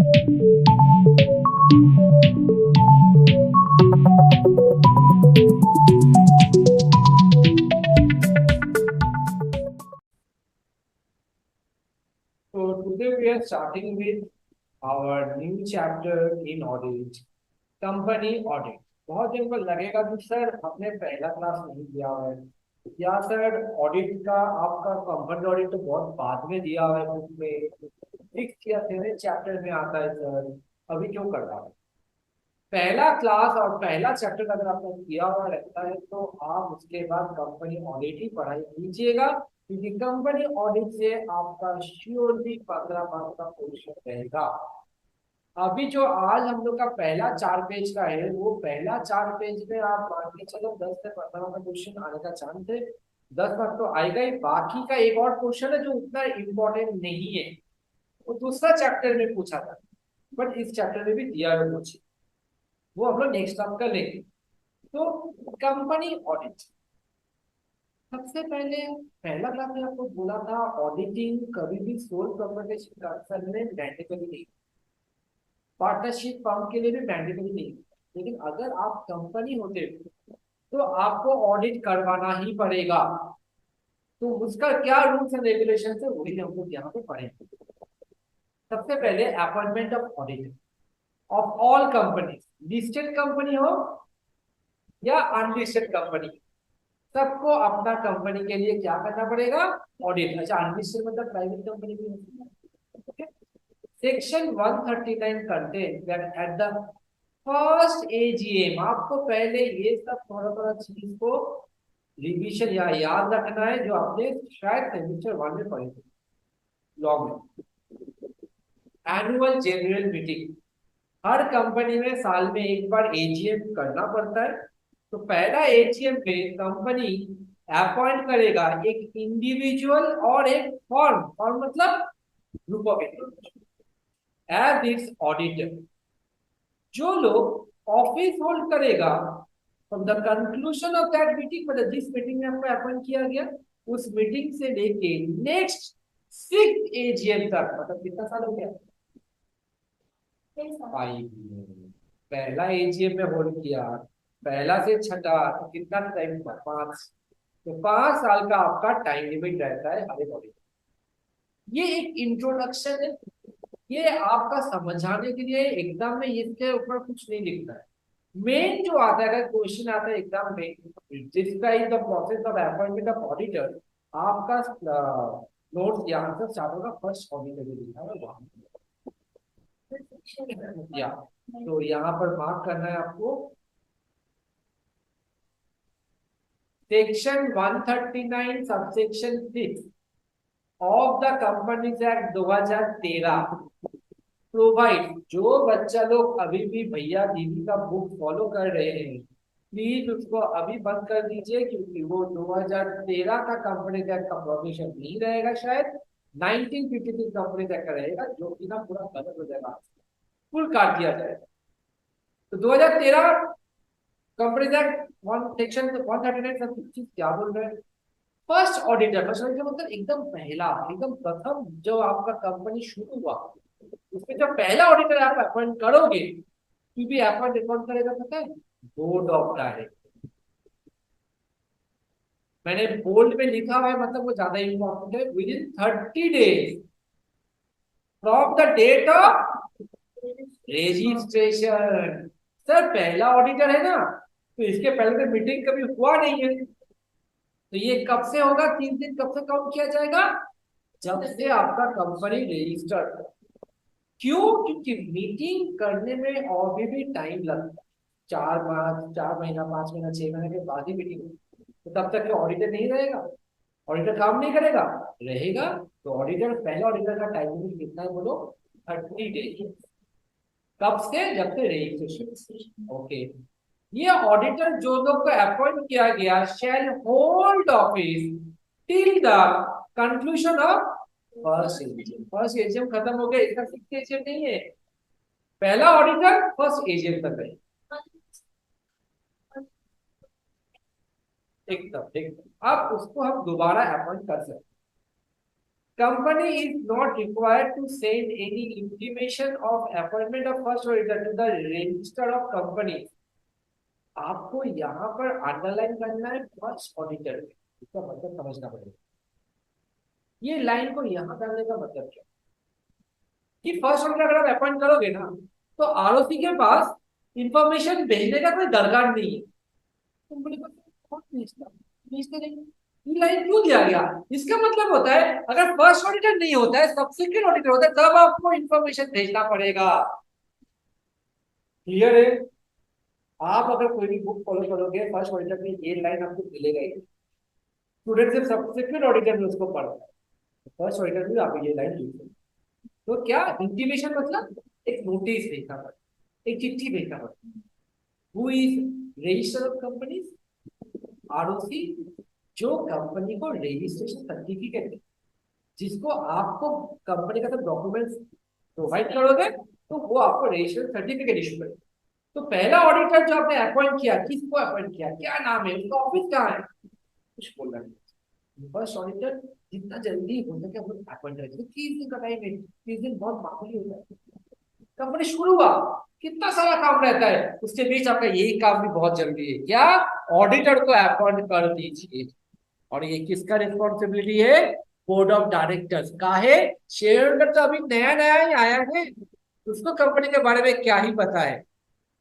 So today we are starting with our new chapter in audit, company audit. बहुत दिन को लगेगा कि सर हमने पहला क्लास नहीं दिया हुआ है या सर ऑडिट का आपका कंपनी ऑडिट तो बहुत बाद में दिया हुआ है बुक में, सिक्स या सेवन चैप्टर में आता है सर, अभी क्यों कर रहा है? पहला क्लास और पहला चैप्टर अगर आपने किया हुआ रहता है तो आप उसके बाद कंपनी ऑडिट ही पढ़ाई कीजिएगा, क्योंकि कंपनी ऑडिट से आपका श्योरली 15 मार्क्स का क्वेश्चन रहेगा। अभी जो आज हम लोग का पहला 4 पेज का है, वो पहला 4 पेज में आप मान के चलो 10 से 15 का क्वेश्चन आने का चांस है। 10 मार्क्स तो आएगा ही। बाकी का एक और क्वेश्चन है जो उतना इम्पोर्टेंट नहीं है, वो दूसरा चैप्टर में पूछा था, बट इस चैप्टर में भी दिया है कुछ, वो हम लोग नेक्स्ट टाइम कर लेंगे। तो कंपनी ऑडिट सबसे पहले पहला क्लास में आपको बोला था ऑडिटिंग कभी भी सोल प्रोप्राइटरशिप कंसर्न में मैंडेटरी नहीं, पार्टनरशिप फर्म के लिए भी मैंडेटरी नहीं, लेकिन अगर आप कंपनी होते तो आपको ऑडिट करवाना ही पड़ेगा। तो उसका क्या रूल्स एंड रेगुलेशन है वही हम लोग यहाँ पे पढ़ेंगे। सबसे पहले appointment of auditor of all company, listed company हो या अनलिस्टेड कंपनी, सबको अपना कंपनी के लिए क्या करना पड़ेगा? ऑडिट। अच्छा, अनलिस्टेड मतलब प्राइवेट कंपनी भी होती है। Section 139 contain that at the first AGM, आपको पहले ये सब थोड़ा थोड़ा चीज को रिवीजन या याद रखना है, जो आपने शायद सेमेस्टर 1 में पढ़ी थी लॉ में। एनुअल जनरल मीटिंग, हर कंपनी में साल में एक बार एजीएम करना पड़ता है। तो पहला एजीएम पे कंपनी अपॉइंट करेगा एक इंडिविजुअल और एक फर्म, फर्म मतलब group of individual as its auditor. जो लोग ऑफिस होल्ड करेगा from the conclusion of that meeting, मतलब जिस मीटिंग में आपको अपॉइंट किया गया उस मीटिंग से लेके नेक्स्ट 6 एजीएम तक, मतलब कितना साल हो गया? 5 पहला एजीएम में होल्ड किया, पहला से छठा तो कितना टाइम था? 5। तो 5 साल का आपका टाइम लिमिट रहता है हर एक ऑडिट। ये एक इंट्रोडक्शन है, ये आपका समझाने के लिए। एग्जाम में इसके ऊपर कुछ नहीं लिखना है। मेन जो आता है, अगर क्वेश्चन आता है एग्जाम में, describe the process of appointment of auditor, आपका नोट्स या आंसर स्टार्ट होगा फर्स्ट ऑडिटर जो लिखा है वहां। या तो यहाँ पर मार्क करना है आपको section 139 subsection 6 of the companies act 2013 provide. जो बच्चा लोग अभी भी भैया दीदी का बुक फॉलो कर रहे हैं, प्लीज उसको अभी बंद कर दीजिए, क्योंकि वो 2013 का कंपनीज एक्ट का प्रोविजन नहीं रहेगा, शायद 1956 कंपनीज एक्ट का रहेगा, जो कि ना पूरा गलत हो जाएगा, फुल काट दिया जाएगा। तो 2013 कंपनीज एक्ट वन सेक्शन 139 सब चीज क्या बोल रहे हैं? फर्स्ट ऑडिटर, फर्स्ट ऑडिटर मतलब एकदम पहला, एकदम प्रथम जो आपका कंपनी शुरू हुआ उसमें जब पहला ऑडिटर आप अपॉइंट करोगे, तो भी अपॉइंट कौन करेगा पता है? Board of director. मैंने बोल्ड में लिखा हुआ है, मतलब वो ज्यादा इंपॉर्टेंट है। Within 30 days from the date of registration. Sir पहला ऑडिटर है ना, तो इसके पहले तो मीटिंग कभी हुआ नहीं है, तो ये कब से होगा? 3 दिन कब से काउंट किया जाएगा? जब से आपका कंपनी रजिस्टर्ड। क्यों? क्योंकि मीटिंग करने में और भी टाइम लगता है। 4 महीना 5 महीना 6 महीने के बाद ही मीटिंग होगी, तो तब तक ऑडिटर नहीं रहेगा, ऑडिटर काम नहीं करेगा, रहेगा। तो ऑडिटर, पहला ऑडिटर का टाइम लिमिट कितना है बोलो? 30 डेज। कब से? जब से रजिस्ट्रेशन। ओके। ये ऑडिटर जो लोग को अपॉइंट किया गया shall hold office till the conclusion of first AGM. First AGM खत्म हो गया, इसका 6 एजीएम नहीं है। पहला ऑडिटर फर्स्ट एजीएम तक है। एकदम एकदम। अब उसको हम दोबारा अपॉइंट कर सकते हैं। company is not required to send any intimation of appointment of first auditor to the register of companies. आपको यहाँ पर अंडरलाइन करना है फर्स्ट ऑडिटर, इसका मतलब समझना पड़ेगा। ये लाइन को यहाँ करने का मतलब क्या कि फर्स्ट ऑडिटर अगर आप अपॉइंट करोगे ना, तो आरओसी के पास इंफॉर्मेशन भेजने का कोई दरकार नहीं है। तुम बोले कौन भेजता, भेजते नहीं, ये लाइन क्यों दिया गया? इसका मतलब होता है अगर फर्स्ट ऑडिटर नहीं होता है, सब्सिक्वेंट ऑडिटर होता है, तब आपको इंफॉर्मेशन भेजना पड़ेगा। क्लियर है? आप अगर कोई भी बुक फॉलो करोगे, फर्स्ट ऑडिटर में ये लाइन आपको मिलेगा ही। स्टूडेंट सिर्फ सब्सिक्वेंट ऑडिटर में उसको पढ़ता है, फर्स्ट ऑडिटर में आप ये लाइन यूज। तो क्या इंटीमेशन मतलब एक नोटिस भेजना पड़ता, एक चिट्ठी भेजना पड़ता। Who is register of companies? ROC, जो कंपनी को रजिस्ट्रेशन सर्टिफिकेट है, जिसको आपको कंपनी का सब डॉक्यूमेंट्स प्रोवाइड करोगे तो वो आपको रजिस्ट्रेशन सर्टिफिकेट इशू करेगा। तो पहला ऑडिटर जो आपने अपॉइंट किया, किसको अपॉइंट किया, क्या नाम है उसका, ऑफिस कहाँ है, कुछ बोलना नहीं। फर्स्ट ऑडिटर जितना जल्दी हो सके हम लोग अपॉइंट करेंगे। 30 दिन का टाइम है, 30 दिन बहुत मामूली होता है। कंपनी शुरू हुआ, कितना सारा काम रहता है, उसके बीच आपका यही काम भी बहुत जरूरी है, क्या, ऑडिटर को अपॉइंट कर दीजिए। और ये किसका रिस्पॉन्सिबिलिटी है? बोर्ड ऑफ डायरेक्टर्स का है। शेयर होल्डर तो अभी नया नया ही आया है, उसको कंपनी के बारे में क्या ही पता है।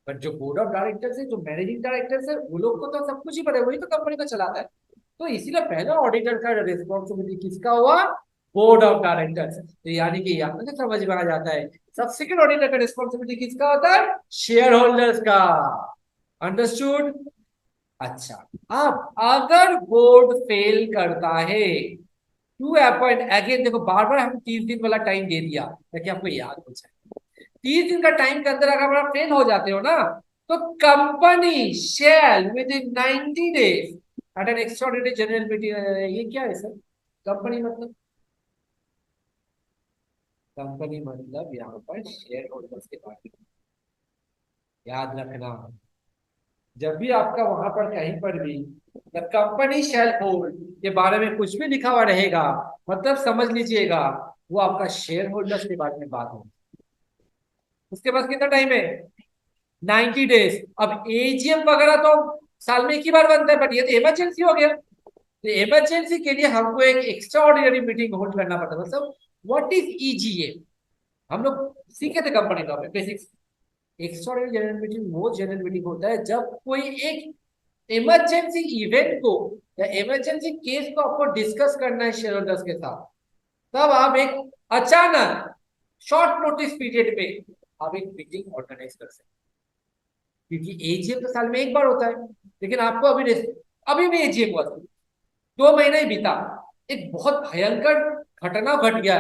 पर जो बोर्ड ऑफ डायरेक्टर्स है, जो मैनेजिंग डायरेक्टर्स है, वो लोग को तो सब कुछ ही पता है, वही तो कंपनी को चलाता है। तो इसीलिए पहला ऑडिटर का रिस्पॉन्सिबिलिटी किसका हुआ? Board of directors. तो यानी कि यहाँ से समझ में आ जाता है सब्सिक्वेंट ऑडिटर का रिस्पॉन्सिबिलिटी किसका होता है? शेयर होल्डर्स का। अंडरस्टूड? अच्छा, अब अगर बोर्ड फेल करता है टू अपॉइंट अगेन, देखो बार बार हम 30 दिन वाला टाइम दे दिया ताकि आपको याद हो जाए। 30 दिन का टाइम के अंदर अगर आप फेल हो जाते हो ना, तो company shall within 90 days at an extraordinary general meeting. ये क्या है सर? कंपनी मतलब, कंपनी मतलब यहाँ पर शेयर होल्डर्स के बारे में याद रखना। जब भी आपका वहां पर कहीं पर भी द कंपनी शेल होल्ड के बारे में कुछ भी लिखा हुआ रहेगा, मतलब समझ लीजिएगा वो आपका शेयर होल्डर्स के बारे में बात होगी। उसके पास कितना टाइम है? 90 डेज। अब एजीएम वगैरह तो साल में एक ही बार बनता है, बट ये तो इमरजेंसी हो गया। तो इमरजेंसी के लिए हमको एक एक्स्ट्रा ऑर्डिनरी मीटिंग होल्ड करना पड़ता है। मतलब व्हाट इज ईजीएम? हम लोग सीखे थे कंपनी लॉ में बेसिक्स। एक्स्ट्राऑर्डिनरी जनरल मीटिंग वो जनरल मीटिंग होता है जब कोई एक इमरजेंसी इवेंट को या इमरजेंसी केस को आपको डिस्कस करना है शेयर होल्डर्स के साथ। तब आप एक अचानक शॉर्ट नोटिस पीरियड पे आप एक मीटिंग ऑर्गेनाइज कर सकते हैं। क्योंकि एजीएम तो साल में एक बार होता है, लेकिन आपको अभी भी एजीएम हुआ था, 2 महीना ही बीता, एक बहुत भयंकर घटना घट गया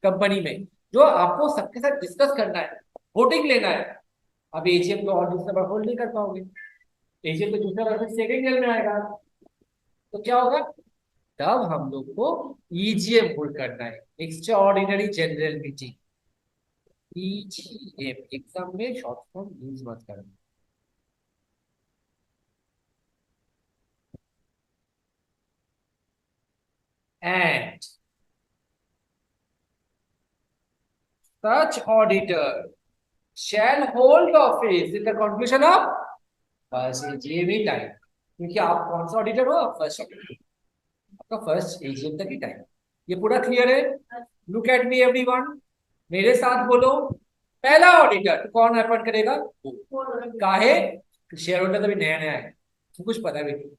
कंपनी में जो आपको सबके साथ डिस्कस करना है, वोटिंग लेना है। अब एजीएम तो और दूसरा बार होल्ड नहीं कर पाओगे, एजीएम तो दूसरा बार सेकंड ईयर में आएगा। तो क्या होगा? तब हम लोग को ईजीएम होल्ड करना है, extra ordinary general meeting. EGM exam में शॉर्ट फॉर्म यूज मत करना। And such auditor shall hold office in the conclusion of first AGM time. क्योंकि आप कौन सा ऑडिटर हो? फर्स्ट ऑडिटर, आपका फर्स्ट एजीएम तक ही टाइम। ये पूरा क्लियर है? लुक एट मी एवरीवन, मेरे साथ बोलो। पहला ऑडिटर कौन अपॉइंट करेगा? काहे? शेयर होल्डर अभी नया नया है, तो कुछ पता भी नहीं।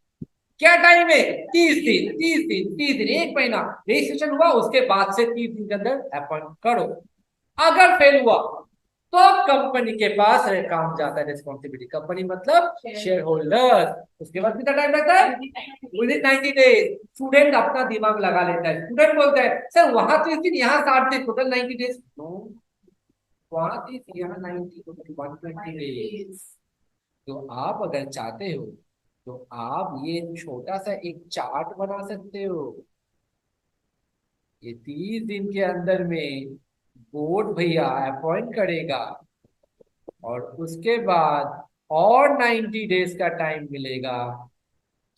क्या टाइम है? 30 दिन, 30 दिन, 30 दिन, एक महीना रजिस्ट्रेशन हुआ, उसके बाद से 30 दिन के अंदर अपॉइंट करो। अगर फेल हुआ तो कंपनी के पास काम जाता है रिस्पॉन्सिबिलिटी। कंपनी मतलब शेयर होल्डर। उसके बाद कितना टाइम लगता है? Within 90 days. स्टूडेंट अपना दिमाग लगा लेता है, स्टूडेंट बोलता है सर वहां 30 दिन, यहाँ 60 दिन, टोटल 90 डेज। नो, वहां 30, यहाँ 90, टोटल 120 डेज। तो आप अगर चाहते हो तो आप ये छोटा सा एक चार्ट बना सकते हो। ये 30 दिन के अंदर में बोर्ड भैया अपॉइंट करेगा, और उसके बाद और 90 डेज का टाइम मिलेगा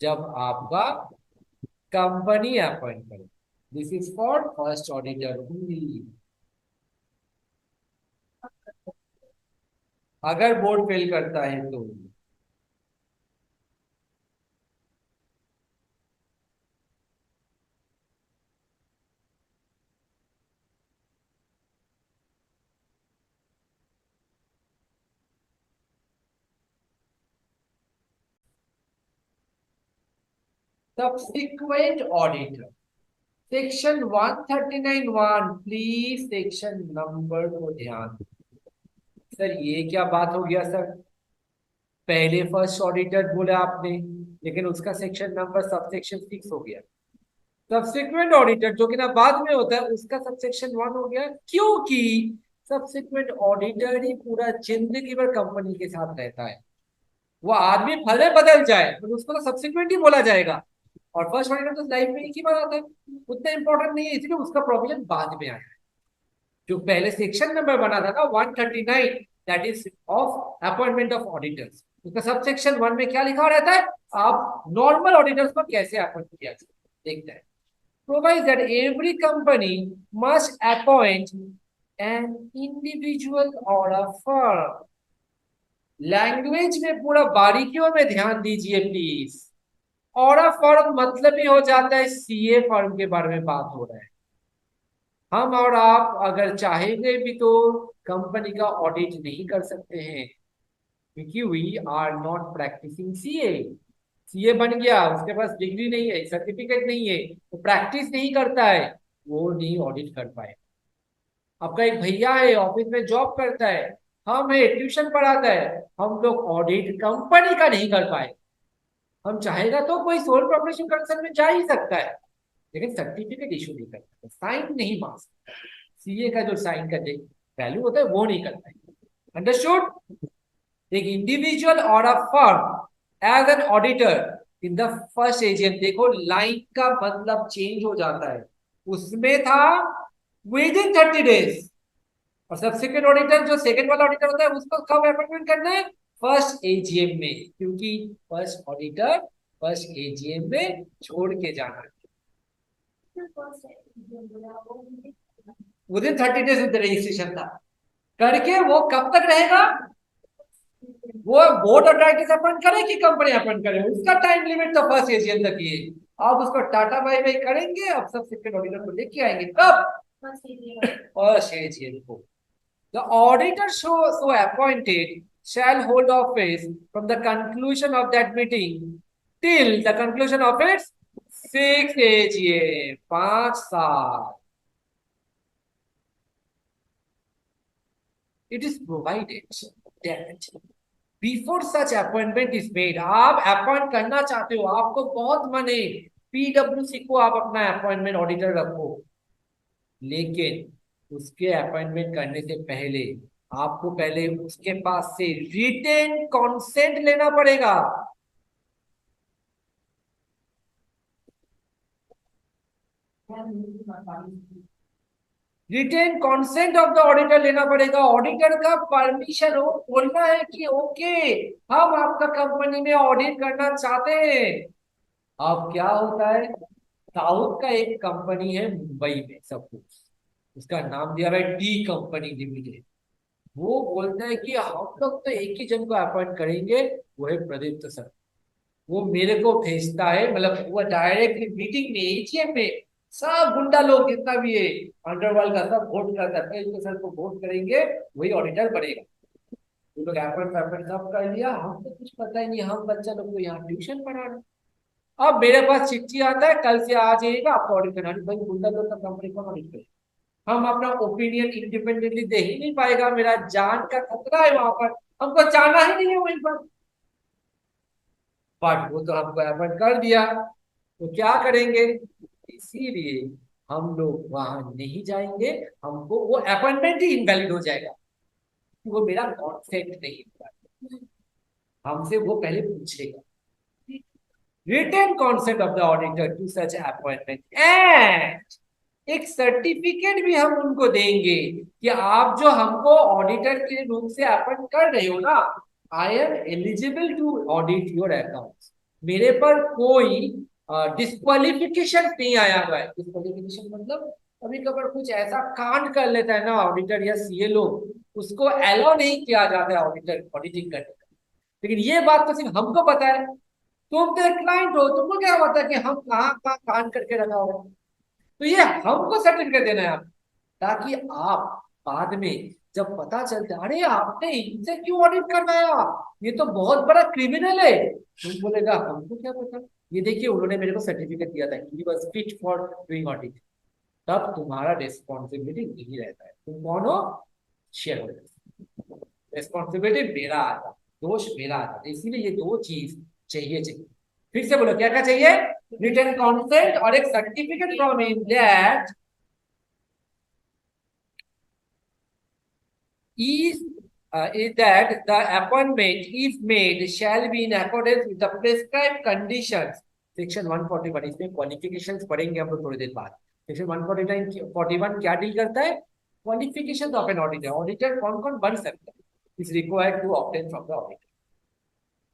जब आपका कंपनी अपॉइंट करे। This is for first auditor only. अगर बोर्ड फेल करता है तो subsequent auditor, section 139(1), please section number को ध्यान। सर ये क्या बात हो गया सर, पहले फर्स्ट ऑडिटर बोला आपने, लेकिन उसका सेक्शन नंबर सबसेक्शन 6 हो गया। सब्सिक्वेंट ऑडिटर जो कि ना बाद में होता है, उसका सबसेक्शन 1 हो गया, क्योंकि सब्सिक्वेंट ऑडिटर ही पूरा जिंदगी भर कंपनी के साथ रहता है। वो आदमी भले बदल जाए पर उसको तो सब्सिक्वेंट ही बोला जाएगा। और फर्स्ट ऑडिटर तो लाइफ में एक ही बार आता है, उतना इंपॉर्टेंट नहीं है, इसलिए उसका प्रोविजन बाद में आया है। जो पहले सेक्शन नंबर बना था ना 139, that is of appointment of auditors, उसका सब सेक्शन 1 में क्या लिखा रहता है, आप नॉर्मल ऑडिटर्स को कैसे अपॉइंट किया जाए, देखते हैं। Provide that every company must appoint an individual और अ फर्म। लैंग्वेज में पूरा बारीकियों में ध्यान दीजिए प्लीज। और अ फर्म मतलब ही हो जाता है सीए फर्म के बारे में बात हो रहा है। हम और आप अगर चाहेंगे भी तो कंपनी का ऑडिट नहीं कर सकते हैं, क्योंकि we are not practising CA. CA बन गया, उसके पास डिग्री नहीं है, सर्टिफिकेट नहीं है, तो प्रैक्टिस नहीं करता है, वो नहीं ऑडिट कर पाए। आपका एक भैया है ऑफिस में जॉब करता है, हम है ट्यूशन पढ़ाता है, हम लोग ऑडिट कंपनी का नहीं कर पाए। हम चाहेगा तो कोई सोल प्रोप्राइटरशिप कंसर्न में जा ही सकता है, लेकिन सर्टिफिकेट इशू नहीं कर सकता, साइन नहीं मार सकता। सीए का जो साइन का वैल्यू होता है वो नहीं करता है। अंडरस्टूड। एक इंडिविजुअल और a firm as an auditor in the first AGM, देखो लाइन का मतलब चेंज हो जाता है, उसमें था विद इन 30 डेज, और सब्सिक्वेंट ऑडिटर जो सेकंड वाला ऑडिटर होता है उसको कब अपॉइंटमेंट करना है, फर्स्ट एजीएम में, क्योंकि फर्स्ट ऑडिटर फर्स्ट एजीएम में छोड़ के जाना है। विद इन 30 डेज रजिस्ट्रेशन था, करके वो कब तक रहेगा, वो बोर्ड ऑफ डायरेक्टर्स अपॉइंट करे कि कंपनी अपॉइंट करे, उसका टाइम लिमिट तो फर्स्ट एजीएम तक ही है। आप उसको टाटा बाय बाय करेंगे, अब सब्सिक्वेंट ऑडिटर को लेके आएंगे कब, फर्स्ट एजीएम को। The auditor so appointed shall hold office from the conclusion of that meeting till the conclusion of its 6th AGM, 5 साल। It is provided that before such appointment is made, आप appoint करना चाहते हो, आपको बहुत मन है पीडब्ल्यूसी को आप अपना अपॉइंटमेंट ऑडिटर रखो, लेकिन उसके अपॉइंटमेंट करने से पहले आपको पहले उसके पास से रिटेन कॉन्सेंट लेना पड़ेगा। Written consent of the auditor लेना पड़ेगा, ऑडिटर का परमिशन हो, बोलना है कि ओके हम आपका कंपनी में ऑडिट करना चाहते हैं। अब क्या होता है, साउथ का एक कंपनी है मुंबई में, सब कुछ उसका नाम दिया हुआ है डी कंपनी लिमिटेड। वो बोलता है कि हम लोग तो एक ही जन को अपॉइंट करेंगे, वो है प्रदीप्त सर। वो मेरे को भेजता है, मतलब वो डायरेक्टली मीटिंग में एजीएम में सब गुंडा लोग जितना भी है अंडरवर्ल्ड का सब वोट करता है, प्रदीप्त सर को वोट करेंगे वही ऑडिटर बनेगा। वो लोग अपॉइंट अपॉइंट सब कर लिया, हमको कुछ पता ही नहीं, हम बच्चा लोग को यहाँ ट्यूशन पढ़ाना। अब मेरे पास चिट्ठी आता है कल से आ जाइएगा आपको ऑडिट करना, भाई गुंडा लोग का कंपनी को ऑडिट करेगा, हम अपना ओपिनियन इंडिपेंडेंटली दे ही नहीं पाएगा, मेरा जान का खतरा है वहां पर, हमको जाना ही नहीं है वहीं पर। बट वो तो हमको अपॉइंट कर दिया, तो क्या करेंगे, इसीलिए हम लोग वहां नहीं जाएंगे, हमको वो अपॉइंटमेंट ही इनवैलिड हो जाएगा, वो मेरा कॉन्सेंट नहीं हुआ, हमसे वो पहले पूछेगा। Written consent of the auditor to such appointment and एक सर्टिफिकेट भी हम उनको देंगे कि आप जो हमको ऑडिटर के रूप से अपॉइंट कर रहे हो ना, I am eligible to audit your accounts, मेरे पर कोई डिस्क्वालिफिकेशन नहीं आया हुआ है। डिस्क्वालिफिकेशन मतलब कभी कभार कुछ ऐसा कांड कर लेता है ना ऑडिटर या सीए लोग, उसको अलाउ नहीं किया जाता है ऑडिटर ऑडिटिंग करने का। लेकिन ये बात तो सिर्फ हमको पता है। तुम तो एक क्लाइंट हो, तुमको क्या पता है कि हम कहाँ कहाँ कांड करके रखा होगा। तो ये हमको सर्टिफिकेट देना है आप, ताकि आप बाद में जब पता चलता है, अरे आपने इनसे क्यों ऑडिट करवाया, ये तो बहुत बड़ा क्रिमिनल है, तुम बोलेगा हमको क्या पता, ये देखिए उन्होंने मेरे को सर्टिफिकेट दिया था, he was fit for doing audit. तब तुम्हारा रिस्पॉन्सिबिलिटी नहीं रहता है, तुम कौन हो, शेयर होल्डर। रिस्पॉन्सिबिलिटी मेरा आता, दोष मेरा आता, इसीलिए ये दो चीज चाहिए चाहिए। फिर से बोलो क्या क्या चाहिए, रिटन कॉन्सेंट और एक certificate from in that is is that the appointment is made shall be in accordance with the prescribed conditions। Section 141 इसमें क्वालिफिकेशंस पढ़ेंगे हम लोग थोड़ी देर बाद। सेक्शन 149 41 क्या डील करता है, qualifications of an auditor, auditor कौन कौन बन सकता है, is required to obtain from the auditor.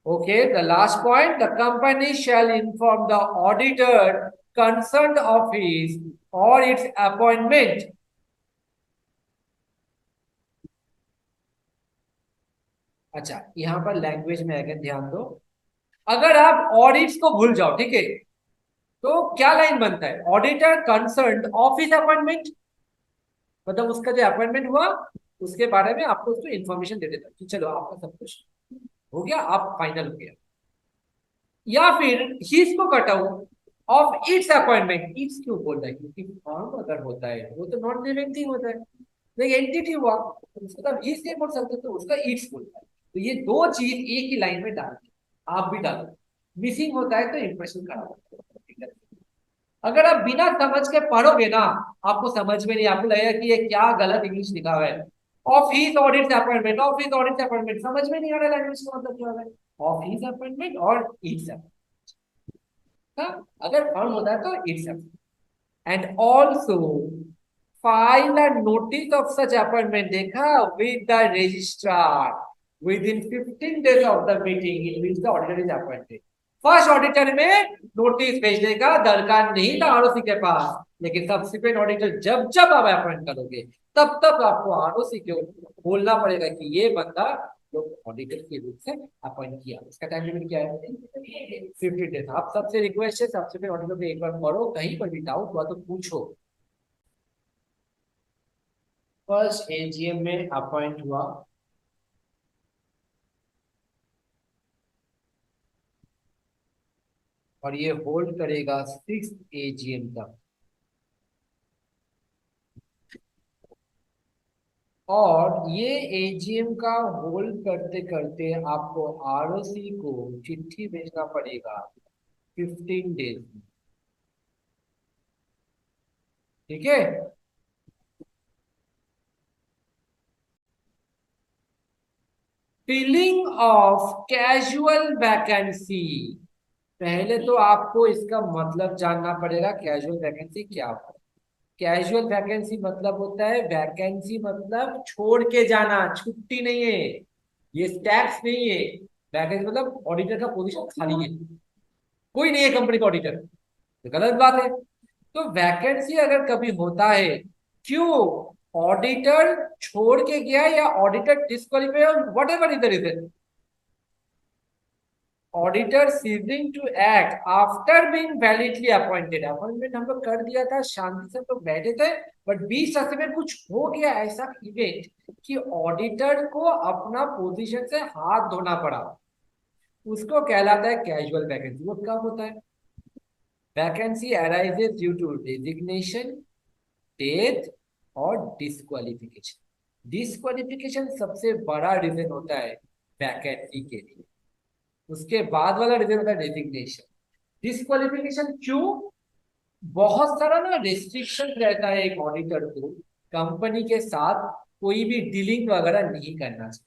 Okay, the last point, the company shall inform the auditor concerned office or its appointment। अच्छा, यहाँ पर लैंग्वेज में अगर ध्यान दो, अगर आप ऑडिट्स को भूल जाओ, ठीक है, तो क्या लाइन बनता है, ऑडिटर कंसर्न ऑफिस अपॉइंटमेंट, मतलब उसका जो अपॉइंटमेंट हुआ उसके बारे में आपको उसको इन्फॉर्मेशन दे देता कि चलो आपका सब कुछ हो गया, आप फाइनल हो गया। या फिर ही इसको कटाऊ ऑफ इट्स अपॉइंटमेंट, इट्स क्यों बोल रहा है, क्योंकि फॉर्म अगर होता है वो तो नॉन लिविंग थिंग होता है, तो एंटिटी हुआ, तो उसका तब इट्स नहीं बोल सकते, तो उसका इट्स बोलता है। तो ये दो चीज एक ही लाइन में डाल के आप भी डालो, मिसिंग होता है तो इंप्रेशन खराब होता है। अगर आप बिना समझ के पढ़ोगे ना, आपको समझ में नहीं, आपको लगेगा कि ये क्या गलत इंग्लिश लिखा हुआ है, office audit appointment, office audit appointment, समझ में नहीं आ रहा लैंग्वेज का मतलब क्या है, ऑफिस अपॉइंटमेंट और इट्स। हाँ, अगर फर्म होता है तो it's and also file a notice of such appointment, देखा, with the registrar within 15 days of the meeting in which the auditor is appointed. First auditor में नोटिस भेजने का दरकार नहीं था आरओसी के पास, लेकिन सब्सिक्वेंट ऑडिटर जब जब आप अपॉइंट करोगे तब तब आपको आरओसी को बोलना पड़ेगा कि ये बंदा जो ऑडिटर के रूप से अपॉइंट किया, इसका टाइम लिमिट क्या है, 50 days। आप सबसे रिक्वेस्ट है, सबसे पहले ऑडिटर को एक बार पढ़ो, कहीं पर भी डाउट हुआ तो पूछो। फर्स्ट एजीएम में अपॉइंट हुआ, और ये होल्ड करेगा 6 एजीएम तक, और ये एजीएम का होल्ड करते करते आपको आरओसी को चिट्ठी भेजना पड़ेगा 15 days में, ठीक है। फिलिंग ऑफ कैजुअल वैकेंसी, पहले तो आपको इसका मतलब जानना पड़ेगा कैजुअल वैकेंसी क्या होता है। कैजुअल वैकेंसी मतलब होता है, वैकेंसी मतलब छोड़ के जाना, छुट्टी नहीं है, ये टैक्स नहीं है। वैकेंसी मतलब ऑडिटर का पोजीशन खाली है, कोई नहीं है कंपनी का ऑडिटर, तो गलत बात है। तो वैकेंसी अगर कभी होता है, क्यों, ऑडिटर छोड़ के गया या auditor disqualify, whatever is the reason, auditor ceasing to act after being validly appointed, appointment हम लोग कर दिया था, शांति से हम लोग बैठे थे, बट बीच रास्ते में कुछ हो गया ऐसा इवेंट कि ऑडिटर को अपना पोजीशन से हाथ धोना पड़ा, उसको कहलाता है कैजुअल वैकेंसी। वो कब होता है, vacancy arises due to designation, death और डिस्क्वालिफिकेशन। डिस्क्वालिफिकेशन सबसे बड़ा रीजन होता है वैकेंसी के लिए, उसके बाद वाला रीजन होता है रेजिग्नेशन। डिस्क्वालिफिकेशन क्यों, बहुत सारा ना रिस्ट्रिक्शन रहता है एक ऑडिटर को कंपनी के साथ कोई भी डीलिंग वगैरह नहीं करना चाहिए।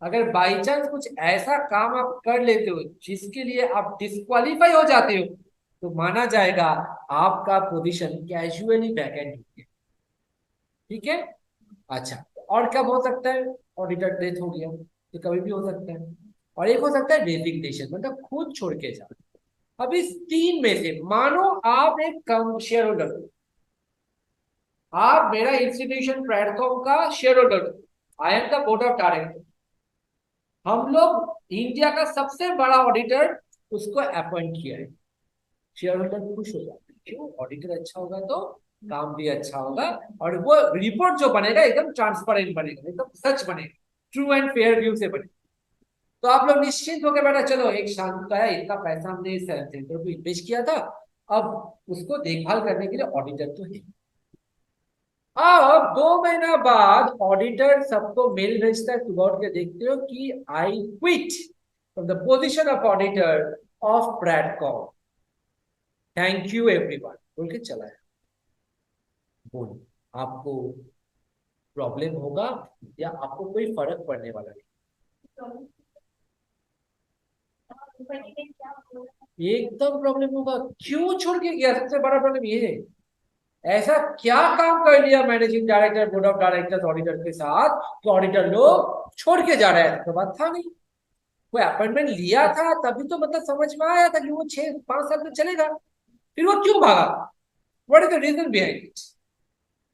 अगर बाई चांस कुछ ऐसा काम आप कर लेते हो जिसके लिए आप डिस्क्वालीफाई हो जाते हो, तो माना जाएगा आपका पोजीशन कैजुअली वैकेंट हो गया, ठीक है। अच्छा, और कब हो सकता है, ऑडिटर डेथ हो गया तो कभी भी हो सकता है, और एक हो सकता है रेजिग्नेशन, मतलब खुद छोड़ के जाना। अब इस तीन में से मानो आप एक कम शेयर होल्डर हो, आप मेरा इंस्टीट्यूशन प्लेटफॉर्म का शेयर होल्डर हो, I am the board of director, हम लोग इंडिया का सबसे बड़ा ऑडिटर उसको अपॉइंट किया है, शेयर होल्डर खुश हो जाते हैं, क्यों? ऑडिटर अच्छा होगा तो काम भी अच्छा होगा, और वो रिपोर्ट जो बनेगा एकदम ट्रांसपेरेंट बनेगा, एकदम सच बनेगा, ट्रू एंड फेयर व्यू से बनेगा। तो आप लोग निश्चिंत होकर बैठा, चलो एक शांत का है, इतना पैसा हमने इस सेंटर को इन्वेस्ट किया था, अब उसको देखभाल करने के लिए ऑडिटर तो है। अब 2 महीना बाद ऑडिटर सबको मेल भेजता है, सुबह उठ के देखते हो कि I quit from the position of auditor of Broadcom, thank you everyone बोल के चला है। बोल, आपको प्रॉब्लम होगा या आपको कोई फर्क पड़ने वाला नहीं? एकदम प्रॉब्लम होगा। क्यों छोड़ के गया? सबसे बड़ा प्रॉब्लम ये है, ऐसा क्या काम कर लिया managing director board of directors auditor के साथ कि ऑडिटर लोग छोड़ के जा रहे हैं? तो बात था नहीं, कोई अपॉइंटमेंट लिया था तभी तो मतलब समझ में आया था कि वो 6-5 साल में चलेगा, फिर वो क्यों भागा? What is the reason behind it?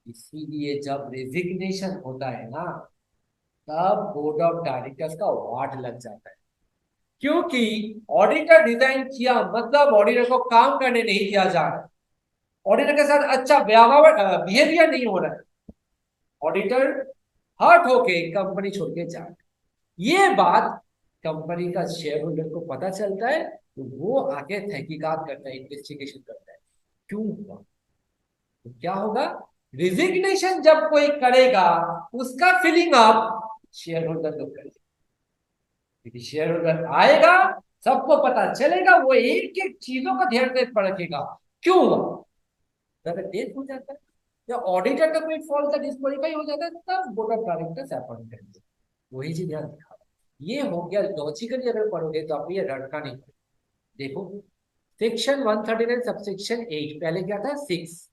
इसीलिए जब रेजिग्नेशन होता है ना, तब बोर्ड ऑफ डायरेक्टर्स का वार्ड लग जाता है, क्योंकि ऑडिटर डिजाइन किया मतलब ऑडिटर को काम करने नहीं दिया जा रहा है, ऑडिटर के साथ अच्छा व्यवहार बिहेवियर नहीं हो रहा है, ऑडिटर हर्ट होके कंपनी छोड़ के जा रहा है। ये बात कंपनी का शेयर होल्डर को पता चलता है, तो वो आके तहकीकात करता है, इन्वेस्टिगेशन करता है, क्यों हुआ, तो क्या होगा? रिजिग्नेशन जब कोई करेगा उसका फिलिंग अप शेयर होल्डर को करेगा, क्योंकि शेयर होल्डर आएगा, सबको पता चलेगा, वो एक एक चीजों का ध्यान से परखेगा, क्यों हुआ? अगर डेथ हो जाता है या ऑडिटर का कोई फॉल्ट डिस्क्वालीफाई हो जाता है, तब बोर्ड ऑफ डायरेक्टर्स अपॉइंट करेंगे। वही चीज ध्यान रखा, ये हो गया लॉजिकली अगर पढ़ोगे तो आपको ये रटना नहीं पड़ेगा। देखो, सेक्शन 139 सबसेक्शन 8, पहले क्या था? 6,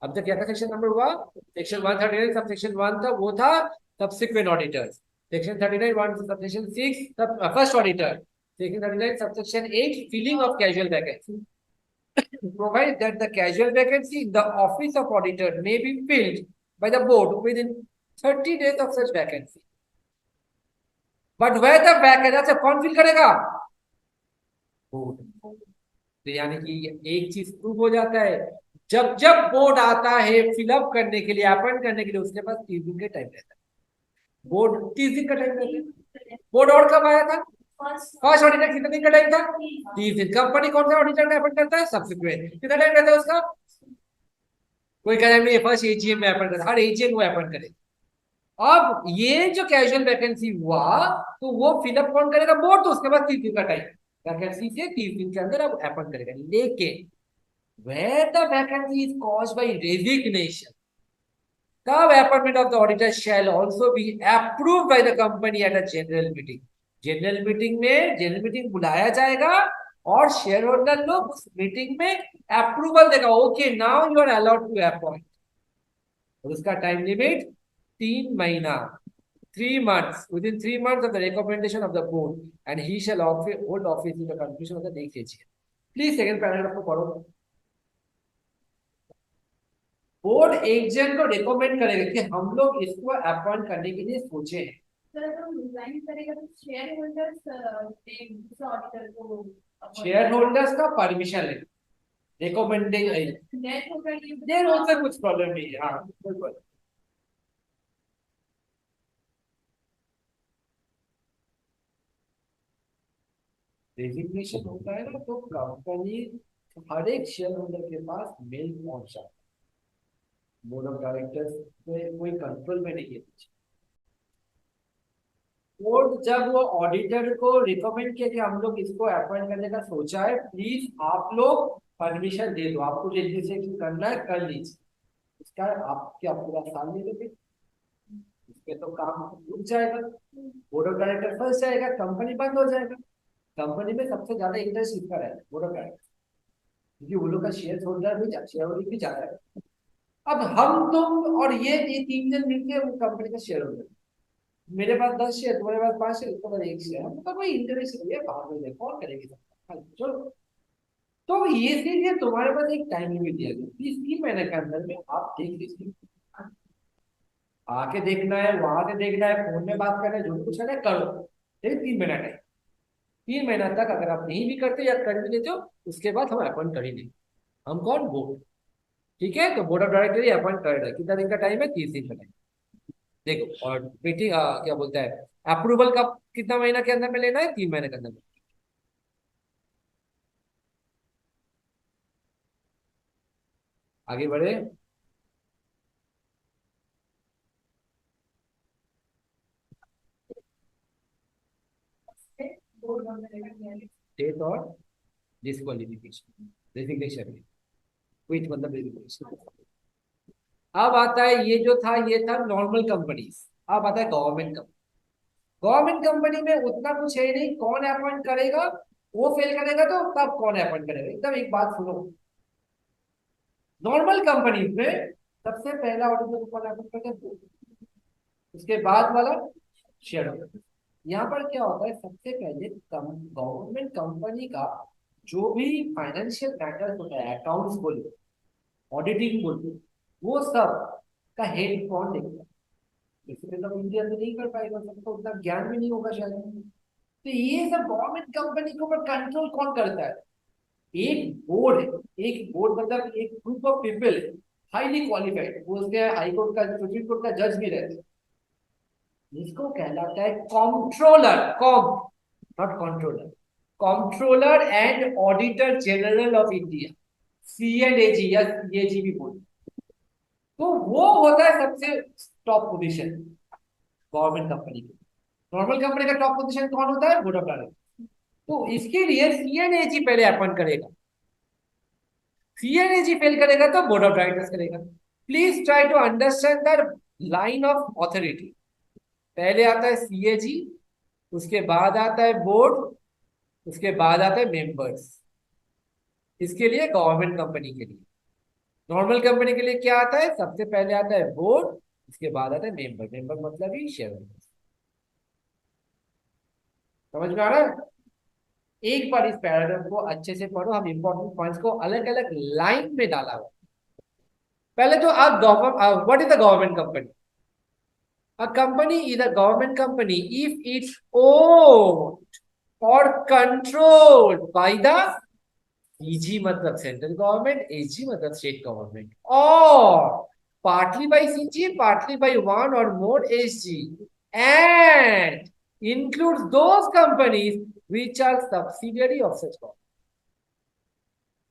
अब तक क्या था? सेक्शन नंबर हुआ सेक्शन 139 सबसेक्शन 1 था, वो था subsequent auditors. Section 39 1 subsection 6 first auditor. Section 39 subsection 8 filling of casual vacancy, provide that the casual vacancy in the office of auditor may be filled by the board within 30 days of such vacancy. But where the vacancy, अच्छा कौन fill करेगा? Board. तो यानी कि एक चीज prove हो जाता है, जब जब बोर्ड आता है फिलअप करने के लिए, अपॉइंट करने के लिए, उसके पास 30 दिन का टाइम रहता है। बोर्ड 30 दिन का टाइम रहता है। बोर्ड और कब आया था? फर्स्ट ऑडिटर कितने दिन का टाइम था? 30 दिन। कंपनी कौन सा ऑडिटर ने अपॉइंट करता है? सब्सिक्वेंट। कितना टाइम रहता है उसका? कोई कह रहा है फर्स्ट एजीएम में अपॉइंट करता है, हर एजीएम को अपॉइंट करे। अब ये जो कैजुअल वैकेंसी हुआ, तो वो फिलअप कौन करेगा? बोर्ड। तो उसके बाद 30 दिन का टाइम, वैकेंसी से 30 दिन के अंदर अब अपॉइंट करेगा। लेकिन where the vacancy is caused by resignation, the appointment of the auditor shall also be approved by the company at a general meeting. General meeting में, जनरल मीटिंग बुलाया जाएगा और शेयर होल्डर लोग उस मीटिंग में approval देगा, okay now you are allowed to appoint. और उसका टाइम लिमिट 3 महीना, 3 months, within 3 months of the recommendation of the board, and he shall hold office in the conclusion of the next AGM. Please second paragraph को पढ़ो। Board एक जन को recommend करेगा कि हम लोग इसको अपॉइंट करने के लिए सोचे हैं। सर अगर हम रिजाइन करेगा तो शेयर होल्डर्स दूसरा ऑडिटर को, शेयर होल्डर्स का परमिशन है, रिकमेंडिंग देर उससे कुछ प्रॉब्लम नहीं है। हाँ बिल्कुल। रेजिग्नेशन होता है ना, तो कंपनी हर एक शेयर होल्डर के पास मेल पहुंचा, बोर्ड ऑफ डायरेक्टर्स में कोई कंट्रोल में नहीं है। बोर्ड जब वो ऑडिटर को रिकमेंड किया कि हम लोग इसको अपॉइंट करने का सोचा है, प्लीज आप लोग परमिशन दे दो, आपको रजिस्ट्रेशन करना है कर लीजिए। इसका आप क्या पूरा साल नहीं दोगे? इसके तो काम रुक जाएगा, बोर्ड ऑफ डायरेक्टर फंस जाएगा, कंपनी बंद हो जाएगा। कंपनी में सबसे ज्यादा इंटरेस्ट इसका रहेगा, बोर्ड ऑफ डायरेक्टर, क्योंकि वो लोग का शेयर होल्डर भी, शेयर होल्डर भी ज्यादा है। अब हम तुम और ये 3 जन मिलके वो कंपनी का शेयर होल्डर, मेरे पास 10 शेयर, तुम्हारे पास 5 शेयर, तुम्हारे 1 शेयर, हमको कोई इंटरेस्ट नहीं है, बाहर में कौन करेगी? चलो, तो ये चीज तुम्हारे पास एक टाइम लिमिट दिया गया, 3 महीने के अंदर में आप देख लीजिए। आके देखना है, वहां से देखना है, फोन में बात करना है, जो कुछ है करो, ठीक, 3 महीना टाइम। 3 महीना तक अगर आप नहीं भी करते या कर भी लेते हो, उसके बाद हम अपॉइंट कर ही नहीं। हम कौन, बोर्ड। ठीक है, तो बोर्ड ऑफ डायरेक्टर ही अपॉइंट कर रहे हैं। कितना दिन का टाइम है, 30 दिन का टाइम। देखो, और मीटिंग क्या बोलता है, अप्रूवल कब, कितना महीना के अंदर में लेना है, 3 महीने के अंदर में। आगे बढ़े। बोर्ड वगैरह डेट और डिस्क्वालिफिकेशन, रेजिग्नेशन, क्विट मतलब रेजिग्नेशन। अब आता है, ये जो था ये था नॉर्मल कंपनीज। अब आता है गवर्नमेंट कंपनी। गवर्नमेंट कंपनी में उतना कुछ है नहीं, कौन अपॉइंट करेगा, वो फेल करेगा तो तब कौन अपॉइंट करेगा। एकदम एक बात सुनो, नॉर्मल कंपनीज में सबसे पहला ऑडिटर कौन अपॉइंट करता है, board। उसके बाद वाला शेयर होल्डर। यहाँ पर क्या होता है, सबसे पहले गवर्नमेंट कंपनी का जो भी फाइनेंशियल मैटर्स होता है, अकाउंट्स बोलो, ऑडिटिंग बोलो, वो सब का हेड कौन देखता है। इसलिए तो इंडिया में नहीं कर पाएगा, सबको उतना ज्ञान भी नहीं होगा शायद। तो ये सब गवर्नमेंट कंपनी के ऊपर कंट्रोल कौन करता है, एक बोर्ड है। एक बोर्ड मतलब एक ग्रुप ऑफ पीपल है, हाईली क्वालिफाइड, वो उसके हाई कोर्ट का, सुप्रीम कोर्ट का जज भी रहते हैं। इसको कहलाता है controller, com, not controller, controller and auditor general of India, CNAG या CAG भी बोलते हैं। तो वो होता है सबसे टॉप पोजीशन गवर्नमेंट कंपनी की। नॉर्मल कंपनी का टॉप पोजीशन कौन होता है, बोर्ड ऑफ डायरेक्टर। तो इसके लिए CNAG पहले अपॉइंट करेगा, CNAG फेल करेगा तो बोर्ड ऑफ डायरेक्टर्स करेगा। Please try to understand the line of authority. पहले आता है CAG, उसके बाद आता है बोर्ड, उसके बाद आता है मेंबर्स। इसके लिए गवर्नमेंट कंपनी के लिए। नॉर्मल कंपनी के लिए क्या आता है, सबसे पहले आता है बोर्ड, उसके बाद आता है मेंबर। मेंबर मतलब ही शेयर होल्डर। समझ में आ रहा है। एक बार इस पैराग्राफ को अच्छे से पढ़ो, हम इंपॉर्टेंट पॉइंट्स को अलग अलग लाइन में डाला हुआ। पहले तो आप government, what is the government company. A company is a government company if it's owned or controlled by the CG मतलब सेंट्रल गवर्नमेंट, AG मतलब स्टेट गवर्नमेंट, और partly by CG, partly by one or more SG, and includes those companies which are subsidiary of such government।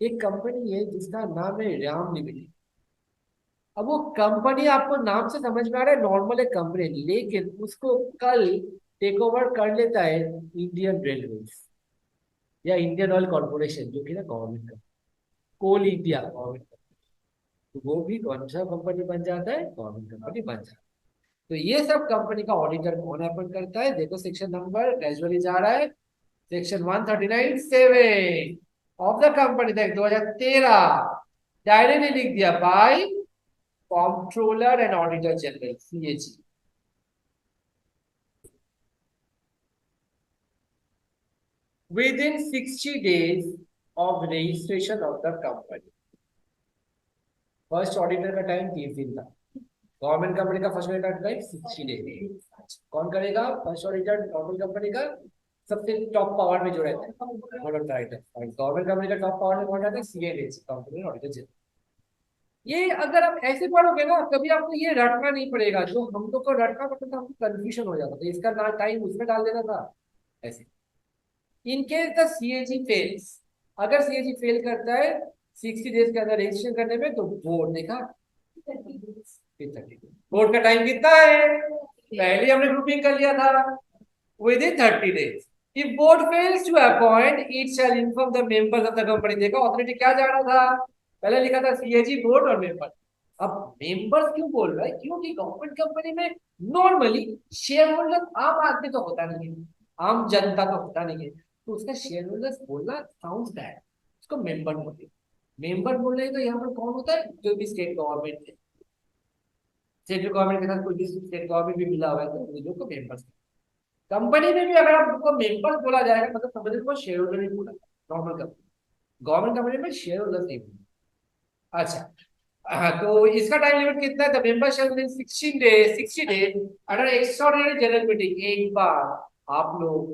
एक company है जिसका नाम है Ram limited. अब वो कंपनी आपको नाम से समझ में आ रहा है, नॉर्मल एक कंपनी, लेकिन उसको कल टेक ओवर कर लेता है इंडियन रेलवेज या इंडियन ऑयल कॉर्पोरेशन, जो कि ना गवर्नमेंट का, कोल इंडिया गवर्नमेंट का। तो वो भी कौन सा कंपनी बन जाता है, गवर्नमेंट कंपनी बन जाता है। तो ये सब कंपनी का ऑडिटर कौन अपॉइंट करता है, देखो सेक्शन नंबर ग्रेजुअली जा रहा है, सेक्शन 139(7) ऑफ द कंपनी, देख 2013 डायरेक्टली लिख दिया, bye Comptroller and Auditor General, CAG। Within 60 days of registration of the company। First auditor का टाइम 30 दिन था, गवर्नमेंट कंपनी का फर्स्ट ऑडिटर का टाइम 60 डेज। कौन करेगा फर्स्ट ऑडिटर, नॉर्मल कंपनी का सबसे टॉप पावर में जो रहता है बोर्ड ऑफ डायरेक्टर, और गवर्नमेंट कंपनी का टॉप पावर में कौन रहता है, CAG, कंपनी ऑडिटर जनरल। ये अगर आप ऐसे पढ़ोगे ना, कभी आपको ये रटना नहीं पड़ेगा, जो हम लोग को रटना पड़ता था, हमको कंफ्यूजन हो जाता था, इसका ना टाइम उसमें डाल देना था ऐसे। In case the CAG fails, अगर CAG फेल करता है 60 डेज के अंदर रजिस्ट्रेशन करने में, तो बोर्ड देखा, बोर्ड का टाइम कितना है, पहले हमने ग्रुपिंग कर लिया था, within 30 days. If board fails to appoint, it shall inform the members of the company. देखो ऑथोरिटी क्या जा रहा था, पहले लिखा था CAG, बोर्ड और मेंबर। अब मेंबर्स क्यों बोल रहा है, क्योंकि गवर्नमेंट कंपनी में नॉर्मली शेयर होल्डर आम आदमी तो होता नहीं है, आम जनता तो होता नहीं है, तो उसका शेयर होल्डर्स बोलना साउंड्स बैड, उसको मेंबर बोलते हैं। मेंबर बोल रहे हैं तो यहाँ पर कौन होता है, जो भी स्टेट गवर्नमेंट है, सेंट्रल गवर्नमेंट के साथ कोई भी स्टेट गवर्नमेंट भी मिला हुआ है, तो उन लोगों को मेंबर्स। कंपनी में भी अगर आपको मेंबर्स बोला जाएगा, मतलब समझ लो शेयर होल्डर नहीं बोला, नॉर्मल कंपनी, गवर्नमेंट कंपनी में शेयर होल्डर्स नहीं होंगे। अच्छा, हाँ, तो इसका टाइम लिमिट कितना है? The member shell with 60 days under extraordinary general meeting. एक बार आप लोग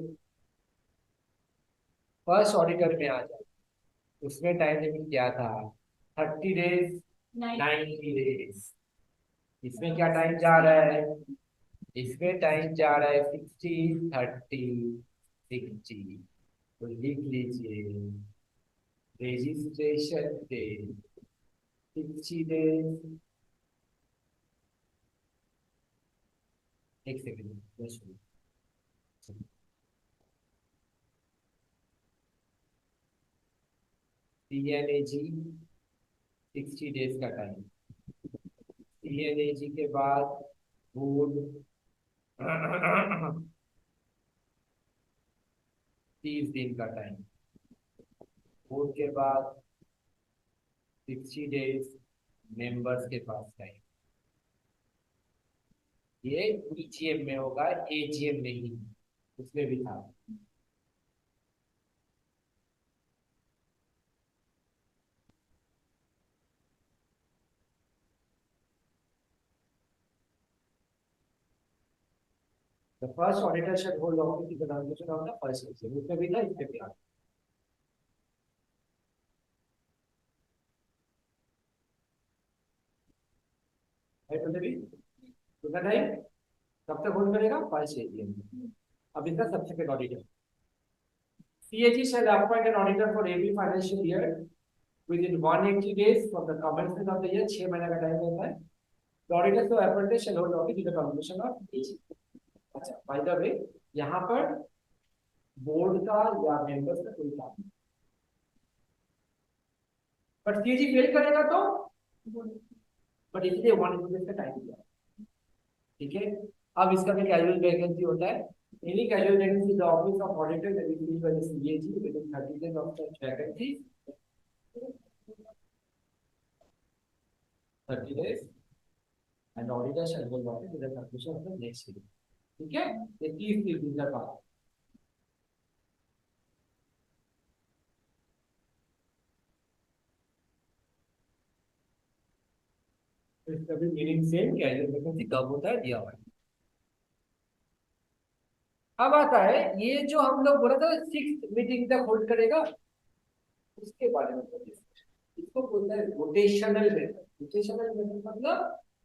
फर्स्ट ऑडिटर में आ जाए, उसमें टाइम लिमिट क्या था? 30 डेज, 90 डेज। इसमें क्या टाइम जा रहा है? इसमें टाइम जा रहा है 60, 30, 60। तो लिख लीजिए, रजिस्ट्रेशन डेज 60 डेज। एक सेकेंड, CNAG 60 डेज का टाइम। CNAG के बाद बोर्ड 30 दिन का टाइम। बोर्ड के बाद 60 डेज मेंबर्स के पास टाइम। ये EGM में होगा, AGM नहीं, उसमें भी था। The first auditor shall hold office in the transition of the first AGM, उसमें भी था, इसमें भी था। कितना टाइम कब तक होल्ड करेगा? First AGM। अब इसका subsequent auditor, CAG shall appoint an auditor for every financial year within 180 days from the commencement of the year। 6 महीने का टाइम होता है। The auditor so appointed shall hold office to the conclusion of each। अच्छा, bye the वे, यहाँ पर board का या members का कोई काम नहीं, बट CAG फेल करेगा तो, बट इसलिए 180 डेज का टाइम दिया। ठीक है, अब इसका भी कैजुअल वैकेंसी होता है। Any casual vacancy the office of auditor will be filled by the CAG within 30 days of such vacancy. 30 days and auditor shall hold office with the conclusion of the next year. ठीक है, ये 30 दिन का काम। तो इसका भी meaning same, casual vacancy कब होता है दिया हुआ है। अब आता है ये जो हम लोग बोला था 6 मीटिंग तक होल्ड करेगा, उसके बारे में बोलिए। इसको बोलते हैं रोटेशनल मेथड। रोटेशनल मेथड मतलब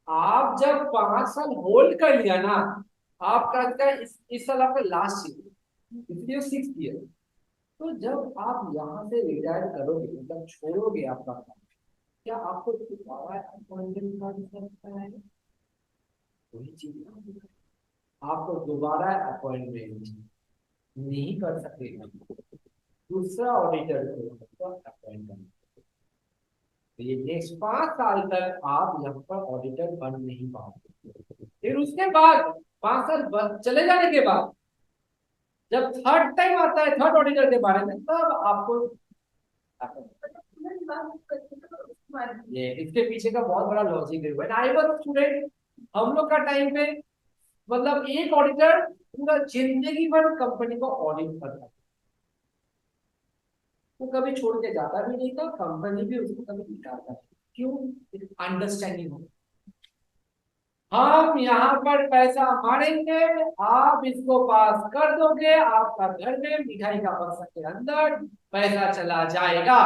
आप जब 5 साल होल्ड कर लिया ना, आपका इस साल आपका लास्ट ईयर, इसलिए 6 ईयर। तो जब आप यहाँ से रिटायर करोगे, मतलब छोड़ोगे आपका काम, क्या आपको दोबारा अपॉइंटमेंट कार्ड सकता है? वही चीज ना, आपको दोबारा अपॉइंटमेंट नहीं कर सकेगा, दूसरा ऑडिटर को अपॉइंट करना। तो ये नेक्स्ट 5 साल तक आप यहाँ पर ऑडिटर बन नहीं पाओगे। फिर उसके बाद 5 साल चले जाने के बाद जब थर्ड टाइम आता है थर्ड ऑडिटर के बारे में, तब आपको ये इसके पीछे का बहुत बड़ा लॉजिक है। व्हेन आई वाज स्टूडेंट, हम लोग का टाइम पे मतलब एक ऑडिटर पूरा जिंदगी भर कंपनी को ऑडिट करता, वो कभी छोड़ के जाता भी नहीं था, कंपनी भी उसको कभी निकालता नहीं। क्यों? अंडरस्टैंडिंग हो, हम यहाँ पर पैसा मारेंगे, आप इसको पास कर दोगे, आपका घर में मिठाई का बक्सा के अंदर पैसा चला जाएगा।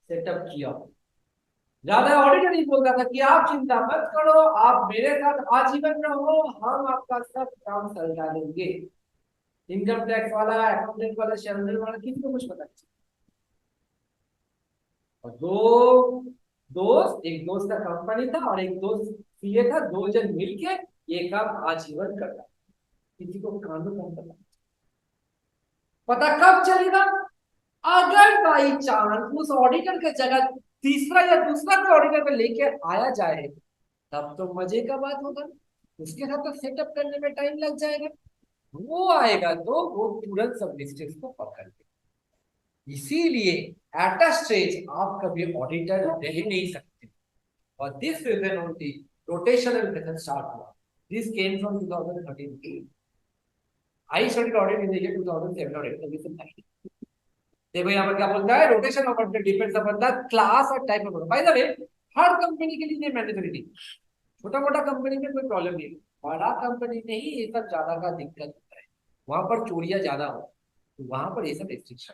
सेटअप किया। ज्यादा ऑडिटर नहीं बोलता था कि आप चिंता मत करो, आप मेरे साथ आजीवन रहो, हम आपका सब काम सलझा लेंगे। इनकम टैक्स वाला, अकाउंटेंट वाला, शेयरहोल्डर वाला, किसी को कुछ पता नहीं। और एक दोस्त का कंपनी था और एक दोस्त सीए था, 2 जन मिलके ये काम आजीवन करता, किसी को कानून नहीं पता। पता कब चलेगा? अगर बाई चांस उस ऑडिटर के जगह तीसरा या दूसरा कोई ऑडिटर को लेके आया जाए, तब तो मजे का बात होगा। उसके साथ तो सेटअप करने में टाइम लग जाएगा। वो आएगा तो वो तुरंत सब मिस्टेक्स को पकड़ ले। इसीलिए एट अ स्टेज आप कभी ऑडिटर रह नहीं सकते। और this reason only rotational method start हुआ। This came from 2013। I studied audit in the year 2007 or 8, देखो यहाँ पर क्या बोलता है, rotation of auditor depends upon the class or type of, by the way हर कंपनी के लिए ये मैंडेटरी नहीं, छोटा मोटा कंपनी में कोई प्रॉब्लम नहीं है, बड़ा कंपनी में ही ये सब ज्यादा का दिक्कत होता है, वहां पर चोरियां ज्यादा हो, तो वहां पर ये सब restriction.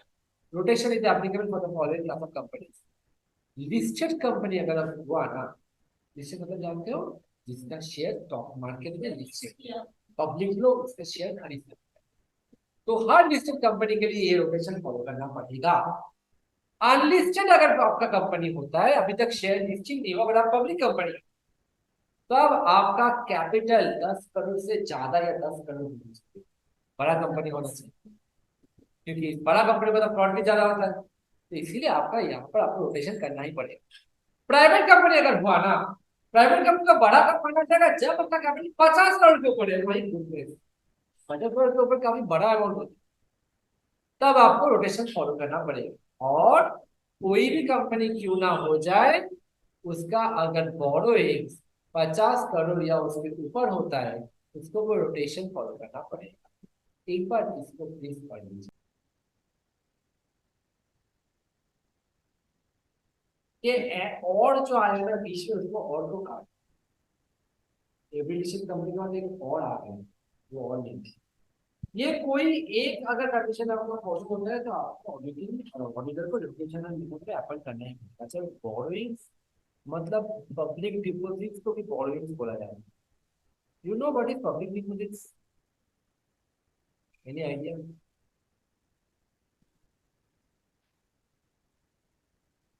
Rotation is applicable for the following class of companies. Listed company अगर आप हुआ ना, लिस्टेड मतलब जानते हो, जिसका शेयर स्टॉक मार्केट में लिस्टेड, पब्लिक लोग उसका शेयर खरीद सकते हैं, तो हर लिस्टेड कंपनी के लिए ये रोटेशन फॉलो करना पड़ेगा। अनलिस्टेड अगर आपका कंपनी होता है, अभी तक शेयर लिस्टिंग नहीं हुआ, अगर आप पब्लिक कंपनी, तब आपका कैपिटल 10 करोड़ से ज्यादा या 10 करोड़ होना चाहिए, बड़ा कंपनी होना चाहिए, क्योंकि बड़ा कंपनी में तो फ्रॉड भी ज्यादा होता है, तो इसीलिए आपका यहाँ पर आपको रोटेशन करना ही पड़ेगा। प्राइवेट कंपनी अगर हुआ ना, प्राइवेट कंपनी का बड़ा कंपनी हो जाएगा जब अपना कैपिटल 50 करोड़ के ऊपर है, वही 50 करोड़ के ऊपर काफी बड़ा अमाउंट होता है, तब आपको रोटेशन फॉलो करना पड़ेगा। और कोई भी कंपनी क्यों ना हो जाए, उसका अगर बोरोइंग 50 करोड़ या उसके ऊपर होता है, उसको वो रोटेशन फॉलो करना पड़ेगा। एक बार इसको प्लीज पढ़ लीजिए, और जो आएगा बीच में उसको और को काट, एविडेंशियल कंपनी का एक और आ गया, वो और नहीं, ये कोई एक अगर कंडीशन आपको फॉलो होता है तो आपको ऑडिटिंग ऑडिटर को रिपोर्टेशन एंड रिपोर्ट पे अप्लाई करना है। अच्छा, बोरोइंग मतलब पब्लिक डिपॉजिट्स को भी बोरोइंग्स बोला जाता है। You know what is public deposits, any idea?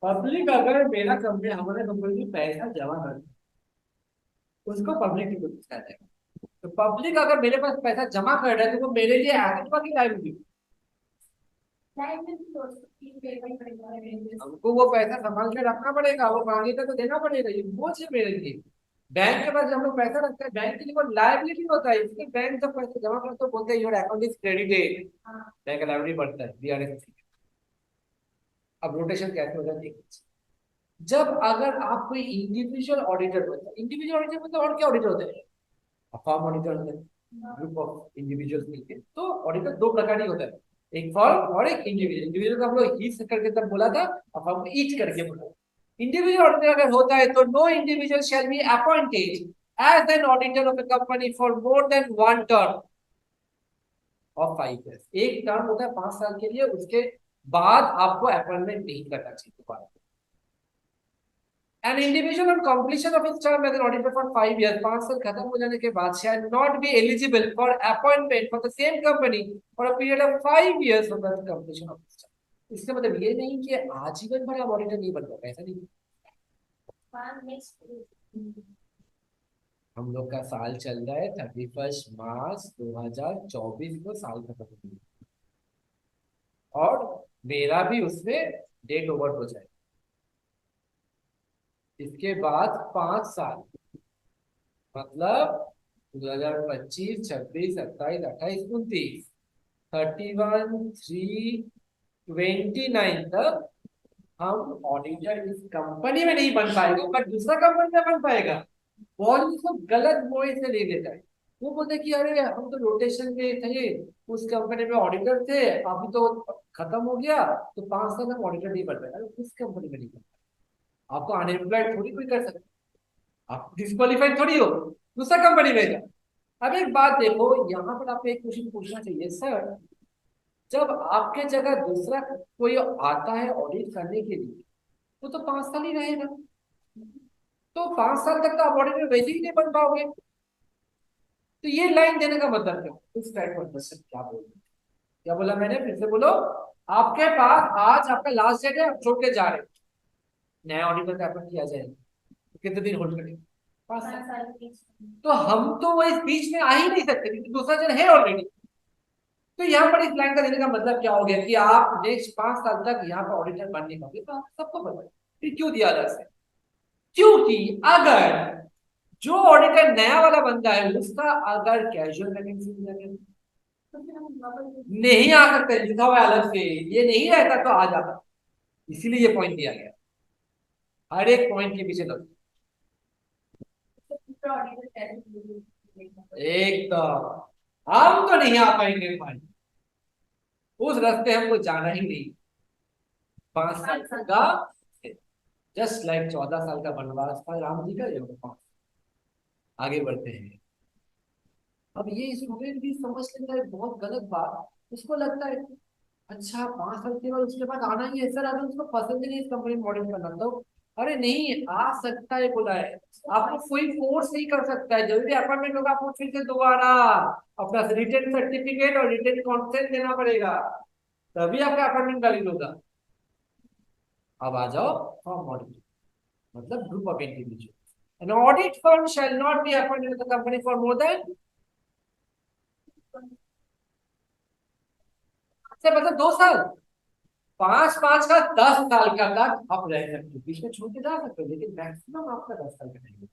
Public अगर मेरा कंपनी हमारे कंपनी में पैसा जमा कर, उसको पब्लिक डिपॉजिट कहते हैं। तो पब्लिक अगर मेरे पास पैसा जमा कर रहा है तो वो मेरे लिए एसेट की लाइबिलिटी, हमको वो पैसा संभाल के रखना पड़ेगा, वो मांगे तो देना पड़ेगा, ये बोझ है मेरे लिए। बैंक के पास जब हम लोग पैसा रखते हैं, बैंक के लिए वो लाइबिलिटी होता है, इसलिए बैंक जब पैसा जमा करते हैं तो बोलते हैं your account is credited, bank का लाइबिलिटी बढ़ता है, बीआरएस। अब रोटेशन कैसे होता है, जब अगर आप कोई इंडिविजुअल ऑडिटर होता है, इंडिविजुअल ऑडिटर मतलब और क्या ऑडिटर होते हैं, फॉर्म ऑडिटर होते हैं, ग्रुप ऑफ इंडिविजुअल्स मिलके, तो ऑडिटर दो प्रकार ही होता है, एक फॉर्म और एक इंडिविजुअल। इंडिविजुअल का हम लोग ईच करके तब बोला था, और फॉर्म को ईच करके बोला। इंडिविजुअल ऑडिटर अगर होता है तो no individual shall be appointed as an auditor of a company for more than one term of 5 years। एक टर्म होता है 5 साल के लिए, उसके बाद आपको अपॉइंटमेंट नहीं करना चाहिए दोबारा। An individual on completion of his term as an auditor for 5 years, 5 साल खत्म हो जाने के बाद, shall not be eligible for appointment for the same company for a period of 5 years from the completion of his term। इसका मतलब ये नहीं कि आजीवन भर आप ऑडिटर नहीं बन पाओगे, ऐसा नहीं। हम लोग का साल चल रहा है 31 मार्च 2024 को साल खत्म हो गया, और मेरा भी उसमें डेट ओवर हो जाए, इसके बाद 5 साल, मतलब 2025, 26, 27, 28, 29, 31/3/29 तक हम ऑडिटर इस कंपनी में नहीं बन पाएंगे, पर दूसरा कंपनी में बन पाएगा। बहुत इसको गलत वॉइस से ले लेता है, वो बोलते कि अरे हम तो रोटेशन में थे, उस कंपनी में ऑडिटर थे, अभी तो खत्म हो गया, तो 5 साल हम ऑडिटर नहीं बन पाए। अरे उस कंपनी में नहीं बन पाए, आपको अनएम्प्लॉयड थोड़ी कोई कर सकता, आप डिस्क्वालीफाइड थोड़ी हो, दूसरा कंपनी में जाओ। अब एक बात देखो, यहाँ पर आपको एक क्वेश्चन पूछना चाहिए, सर जब आपके जगह दूसरा कोई आता है ऑडिट करने के लिए, तो 5 साल ही रहेगा, तो 5 साल तक तो आप ऑडिटर वैसे ही नहीं बन पाओगे। तो ये लाइन देने का मतलब क्या, इस टाइप का क्वेश्चन क्या बोल रहे, क्या बोला मैंने, फिर से बोलो। आपके पास आज आपका लास्ट डेट है, आप छोड़ के जा रहे हो, नया ऑडिटर का अपॉइंट किया जाएगा, तो कितने दिन होल्ड करेंगे, 5 साल। तो हम तो वो इस बीच में आ ही नहीं सकते, क्योंकि दूसरा जन है ऑलरेडी। तो यहाँ पर इस लाइन का देने का मतलब क्या हो गया कि आप नेक्स्ट 5 साल तक यहाँ पर ऑडिटर बन नहीं पाओगे, तो आप सबको पता है फिर क्यों दिया जा सकता है, क्योंकि अगर जो ऑडिटर नया वाला बंदा है उसका अगर कैजुअल वैकेंसी नहीं आ सकते, लिखा हुआ है अलग से, ये नहीं रहता तो आ जाता, इसीलिए ये पॉइंट दिया गया, हर एक पॉइंट के पीछे लग एकदम, हम तो नहीं आ पाएंगे भाई, उस रास्ते हमको जाना ही नहीं। 5 साल का, जस्ट लाइक 14 साल का वनवास था राम जी का, ये 5। आगे बढ़ते हैं। अब ये स्टूडेंट भी समझ लेता है बहुत गलत बात, उसको लगता है अच्छा 5 साल के बाद उसके बाद आना ही है सर, अगर उसको पसंद ही नहीं इस कंपनी में मॉडल करना तो, अरे नहीं आ सकता है, बोला है। आपको कोई फोर्स नहीं कर सकता है, जब भी अपॉइंटमेंट होगा आपको फिर से दोबारा अपना रिटर्न सर्टिफिकेट और रिटर्न कॉन्सेंट देना पड़ेगा, तभी आपका अपॉइंटमेंट वैलिड होगा। अब आ जाओ फॉर्म ऑडिट, मतलब group of individual. An audit firm shall not be appointed to the company for more than, से मतलब 2 साल। 5 5 का 10 साल का तक आप रह सकते हो, बीच में छोड़ के जा सकते हो, लेकिन मैक्सिमम आपका 10 साल का नहीं।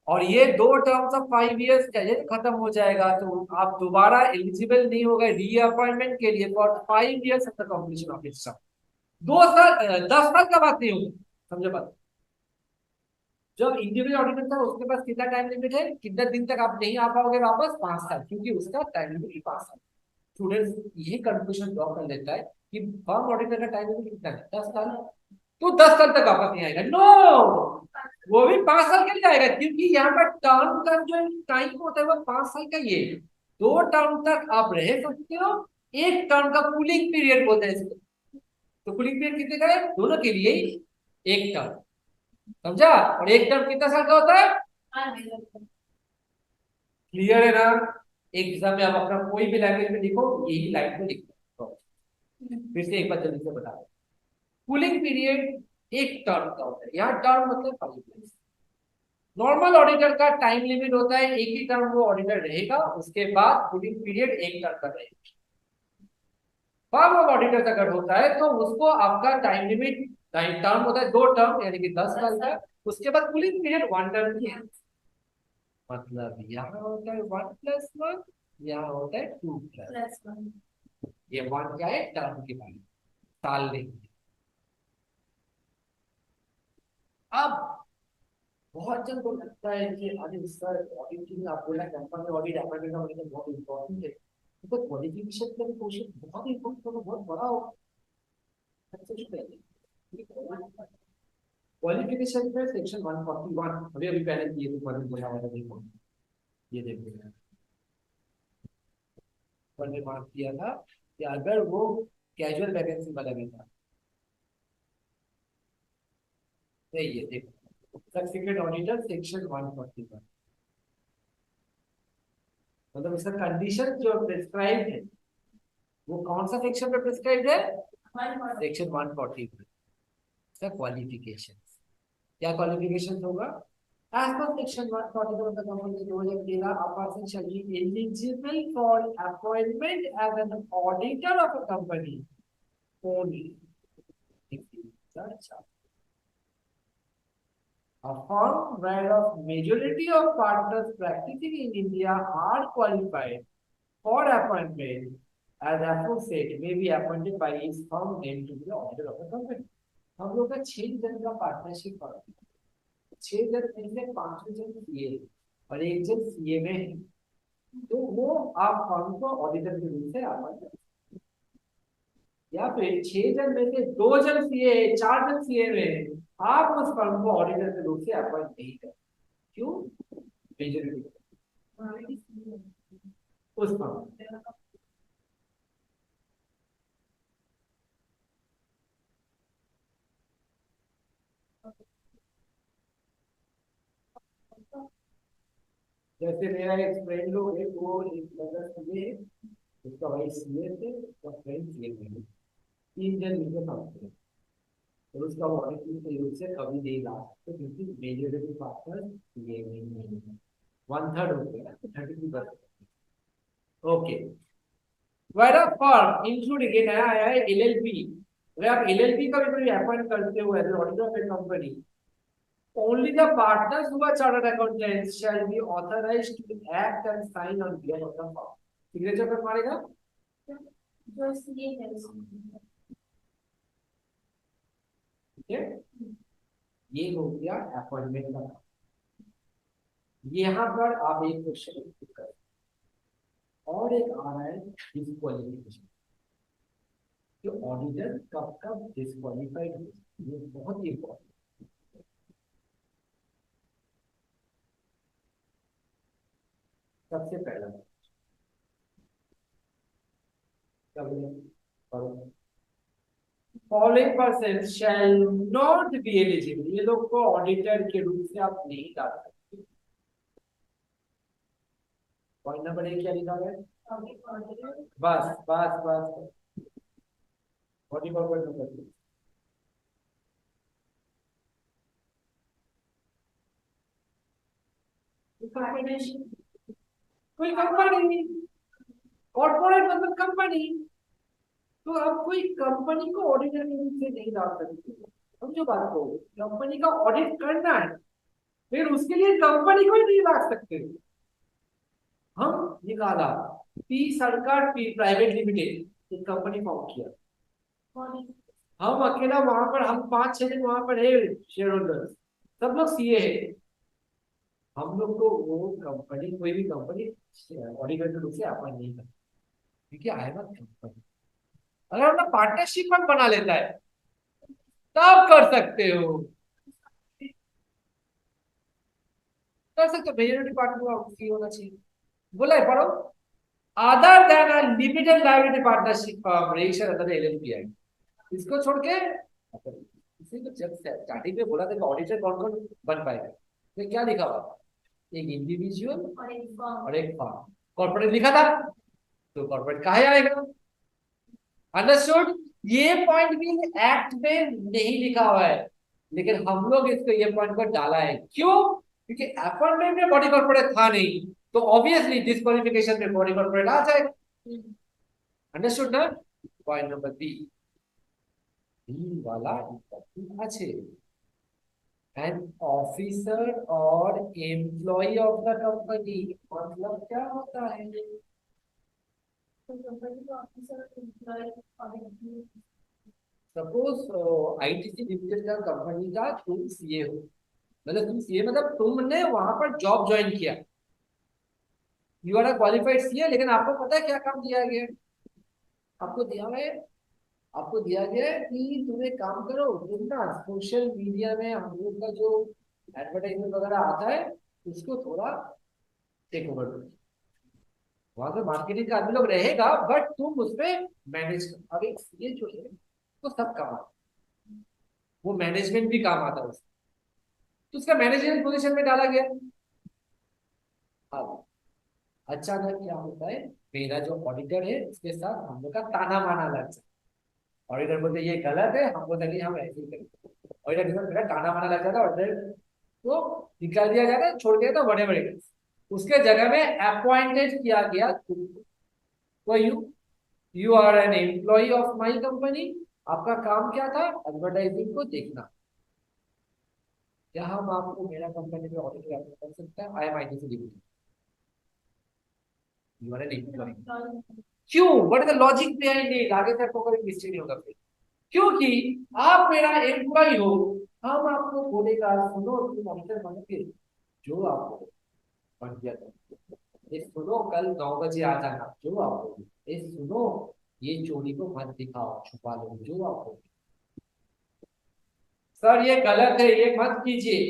और ये 2 टर्म्स ऑफ 5 इयर्स का ये खत्म हो जाएगा तो आप दोबारा एलिजिबल नहीं होगा रीअपॉइंटमेंट के लिए for 5 years after completion of its term. 2 साल 10 साल का बात नहीं होगी, समझो बात। जब इंडिविजुअल ऑडिटर था उसके पास कितना टाइम लिमिट है, कितना दिन तक आप नहीं आ पाओगे वापस, 5 साल, क्योंकि उसका टाइम लिमिट 5 साल। स्टूडेंट्स यही कंक्लूजन ड्रॉ कर लेता है कि फर्म ऑडिटर का टाइम लिमिट कितना है, 10 साल, तो 10 साल तक वापस नहीं आएगा। नो, वो भी 5 साल के लिए आएगा, क्योंकि यहाँ पर टर्म का जो टाइम होता है वो 5 साल का ही है। 2 टर्म तक आप रह सकते हो, एक टर्म का कूलिंग पीरियड बोलते हैं इसको। तो कूलिंग पीरियड कितने का है, दोनों के लिए ही एक टर्म, समझा। और एक टर्म कितना साल का होता है, क्लियर है ना। एग्जाम में आप अपना कोई भी लैंग्वेज में लिखो, यही लाइन में लिखो। फिर से एक बार जल्दी से बता, कूलिंग पीरियड एक टर्म का होता है, यहाँ टर्म मतलब 5 इयर्स। नॉर्मल ऑडिटर का टाइम लिमिट होता है, एक ही टर्म वो ऑडिटर रहेगा, उसके बाद कूलिंग पीरियड एक टर्म का रहेगा। फर्म ऑफ ऑडिटर्स अगर होता है तो उसको आपका टाइम लिमिट, टर्म होता है 2 टर्म यानी कि 10 साल का, उसके बाद कूलिंग पीरियड 1 टर्म की है। मतलब यहाँ होता है 1+1, यहाँ होता है 2+1। ये 1 क्या है, टर्म की वैल्यू, साल नहीं। अब बहुत जन को लगता है कि अरे सर ऑडिटिंग, आप बोला कंपनी ऑडिट अपॉइंटमेंट ऑडिट बहुत इंपॉर्टेंट है, तो क्वालिफिकेशन का भी क्वेश्चन बहुत इंपॉर्टेंट होगा, बहुत बड़ा होगा। क्वालिफिकेशन पे सेक्शन 141 अभी अभी पहले किए थे, पढ़ने बोला हुआ था, देखो ये देखो, पढ़ने मार्क किया था कि अगर वो कैजुअल वैकेंसी वाला भी था, ये देखो सर्टिफिकेट ऑडिटर सेक्शन 141, मतलब इसका कंडीशन जो प्रिस्क्राइब है वो कौन सा सेक्शन पे प्रिस्क्राइब है, सेक्शन 141 का क्वालिफिकेशन। क्या क्वालिफिकेशन होगा, as per section 141 of the company code of Kerala, a person shall be eligible for appointment as an auditor of a company only if he is a child. A firm where a majority of partners practicing in India are qualified for appointment as associate may be appointed by his firm name to be the auditor of the company. हम लोग का 6 जन का partnership firm, 6 जन में से 5 जन CA और 1 जन सीए में है, तो वो आप फर्म को ऑडिटर के रूप से अपॉइंट, या फिर 6 जन में से 2 जन सीए, 4 जन सीए में आप उस फर्म को ऑडिटर के रूप से अपॉइंट नहीं कर, क्यों, मेजोरिटी उस फर्म। जैसे मेरा एक फ्रेंड लोग है, वो एक लड़का सीए है, उसका भाई सीए थे, उसका फ्रेंड सीए थे, 3 जन मिलकर काम करते हैं, और उसका ऑडिटिंग के रूप से कभी नहीं ला सकते, क्योंकि मेजोरिटी पार्टनर ये नहीं है, 1/3 हो गया, 33%। Okay, where a firm including, ये नया आया है एलएलपी। अगर आप एलएलपी का भी कोई अपॉइंट करते हो as auditor of a company, only the partners who are chartered accountants shall be authorized to act and sign on behalf of the firm. Signature पर मारेगा जो सीए है, ठीक है, ये हो गया अपॉइंटमेंट का। यहाँ पर आप एक क्वेश्चन कर, और एक आ रहा है डिस्क्वालिफिकेशन। जो ऑडिटर कब कब डिस्क्वालीफाइड हो, ये बहुत ही important। सबसे पहला क्या बोले, following person shall not be eligible, ये लोग को ऑडिटर के रूप से आप नहीं डाल सकते। पॉइंट नंबर एक क्या लिखा हुआ है, बस बस बस, बॉडी कॉर्पोरेट नंबर कोई कंपनी, कॉर्पोरेट मतलब कंपनी, तो अब कोई कंपनी को ऑडिटर के रूप से नहीं डाल सकते। समझो बात को, कंपनी का ऑडिट करना है, फिर उसके लिए कंपनी को ही नहीं ला सकते। हम निकाला पी सरकार पी प्राइवेट लिमिटेड एक कंपनी फॉर्म किया, हम अकेला वहां पर, हम 5-6 दिन वहां पर है शेयर होल्डर्स, सब लोग सीए है। हम लोग को वो कंपनी, कोई भी कंपनी ऑडिटर के रूप से अपॉइंट नहीं करती, क्योंकि आई एम कंपनी। अगर अपना पार्टनरशिप में बना लेता है तब कर सकते हो, कर सकते हो, मेजोरिटी पार्टनर की होना चाहिए। बोला है पढ़ो, other than a limited liability partnership form register under LLP act, इसको छोड़ के, इसी को जब स्टार्टिंग में बोला था कि ऑडिटर कौन कौन बन पाएगा, तो क्या लिखा हुआ, एक इंडिविजुअल और एक फर्म, कॉर्पोरेट लिखा था, तो कॉर्पोरेट कहा आएगा। अंडरस्टूड, ये पॉइंट भी एक्ट में नहीं लिखा हुआ है, लेकिन हम लोग इसको ये पॉइंट को डाला है, क्यों, क्योंकि अपॉइंटमेंट में बॉडी कॉर्पोरेट था नहीं, तो ऑब्वियसली डिस्क्वालिफिकेशन में बॉडी कॉर्पोरेट आ जाएगा। अंडरस्टूड ना, पॉइंट नंबर बी, बी वाला अच्छे, एन ऑफिसर और एम्प्लॉय ऑफ द कंपनी, मतलब क्या होता है, सपोज आईटीसी लिमिटेड का कंपनी का तुम सीए हो, मतलब तुम सीए मतलब तुमने वहां पर जॉब ज्वाइन किया, you are a qualified CA, लेकिन आपको पता है क्या काम दिया गया है, आपको दिया है, आपको दिया गया है कि तुम्हें काम करो, तुम ना सोशल मीडिया में हम लोग का जो एडवर्टाइजमेंट वगैरह आता है उसको थोड़ा टेक ओवर करो, वहां पे मार्केटिंग का आदमी लोग रहेगा, बट तुम उस पर मैनेज करो। अब एक सीए जो है वो सब काम आता है, वो मैनेजमेंट भी काम आता है उसको, तो उसका मैनेजमेंट पोजीशन में डाला गया। अब अचानक क्या होता है, मेरा जो ऑडिटर है उसके साथ हम लोग का ताना माना लग जाता है, ऑडिटर बोलते ये गलत है, हम बोलते नहीं हम ऐसे ही करेंगे, ऑडिटर के साथ मेरा ताना माना लग जाता है, ऑडिटर को निकाल दिया जाता है, छोड़ दिया था बड़े बड़े, उसके जगह में अपॉइंटेड किया गया तुमको, तो you are an employee of my company, आपका काम क्या था, एडवर्टाइजिंग को देखना, क्या हम आपको मेरा कंपनी में ऑडिटर कर सकते हैं, आई एम आईटी से limited, you are an employ. क्यों, what is the logic behind it, आगे तक को कोई मिस्टेक नहीं होगा फिर, क्योंकि आप मेरा एम्प्लॉय हो, हम आपको बोलेगा सुनो तुम ऑडिटर बनो, फिर जो आपको बन गया था, ये सुनो कल 9 बजे आ जाना, जो आपको, ये सुनो ये चोरी को मत दिखाओ, छुपा लो, जो आपको, सर ये गलत है ये मत कीजिए,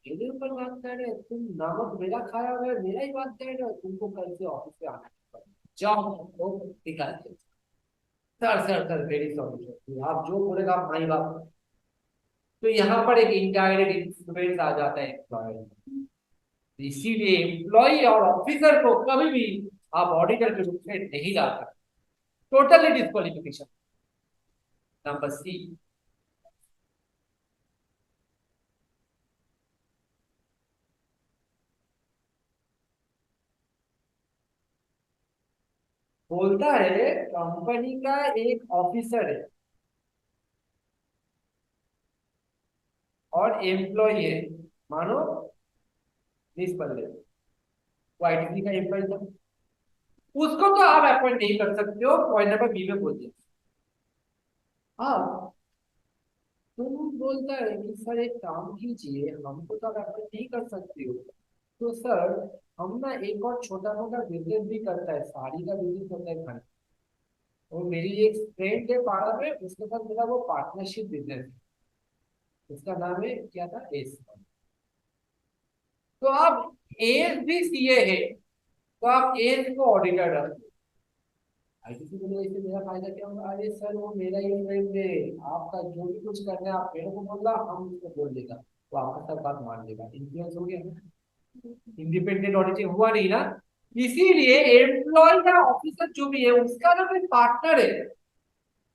मेरे ऊपर बात कर रहे हो तुम, नमक मेरा खाया हुआ है, मेरा ही बात कर रहे हो, तुमको कल से ऑफिस पे आना है, जाओ वो निकाल दो। सर वेरी सॉरी सर, आप जो बोलेगा आप माई बाप, तो यहाँ पर एक इनडायरेक्ट इन्फ्लुएंस आ जाता है एम्प्लॉयर, इसीलिए एम्प्लॉय और ऑफिसर को कभी भी आप ऑडिटर के रूप में नहीं डाल सकते, टोटली डिस्क्वालिफिकेशन। नंबर सी, बोलता है कंपनी का एक ऑफिसर है और एम्प्लॉय है, मानो निस बंदे, वो आईटी का एम्प्लॉय था, उसको तो आप अपॉइंट नहीं कर सकते हो, पॉइंट नंबर बी में बोल दिया। हाँ, तुम बोलता है कि सर एक काम कीजिए, हमको तो आप अपॉइंट नहीं कर सकते हो, तो सर हम ना एक और छोटा मोटा बिजनेस भी करता है, साड़ी का बिजनेस होता है घर, वो मेरी एक फ्रेंड है पारा में, उसके साथ मेरा वो पार्टनरशिप बिजनेस, उसका नाम है क्या था, एस। तो आप एस भी सीए है, तो आप एस को ऑडिटर रखो। आईटीसी को बोले इससे मेरा फायदा क्या होगा, अरे सर वो मेरा ही फ्रेंड है, आपका जो भी कुछ करना है आप मेरे को बोलना, हम उसको बोल देगा, तो आपका सब बात मान लेगा, इन्फ्लुएंस हो गया, इंडिपेंडेंट ऑडिटिंग हुआ नहीं ना। इसीलिए एम्प्लॉय या ऑफिसर जो भी है उसका ना कोई पार्टनर है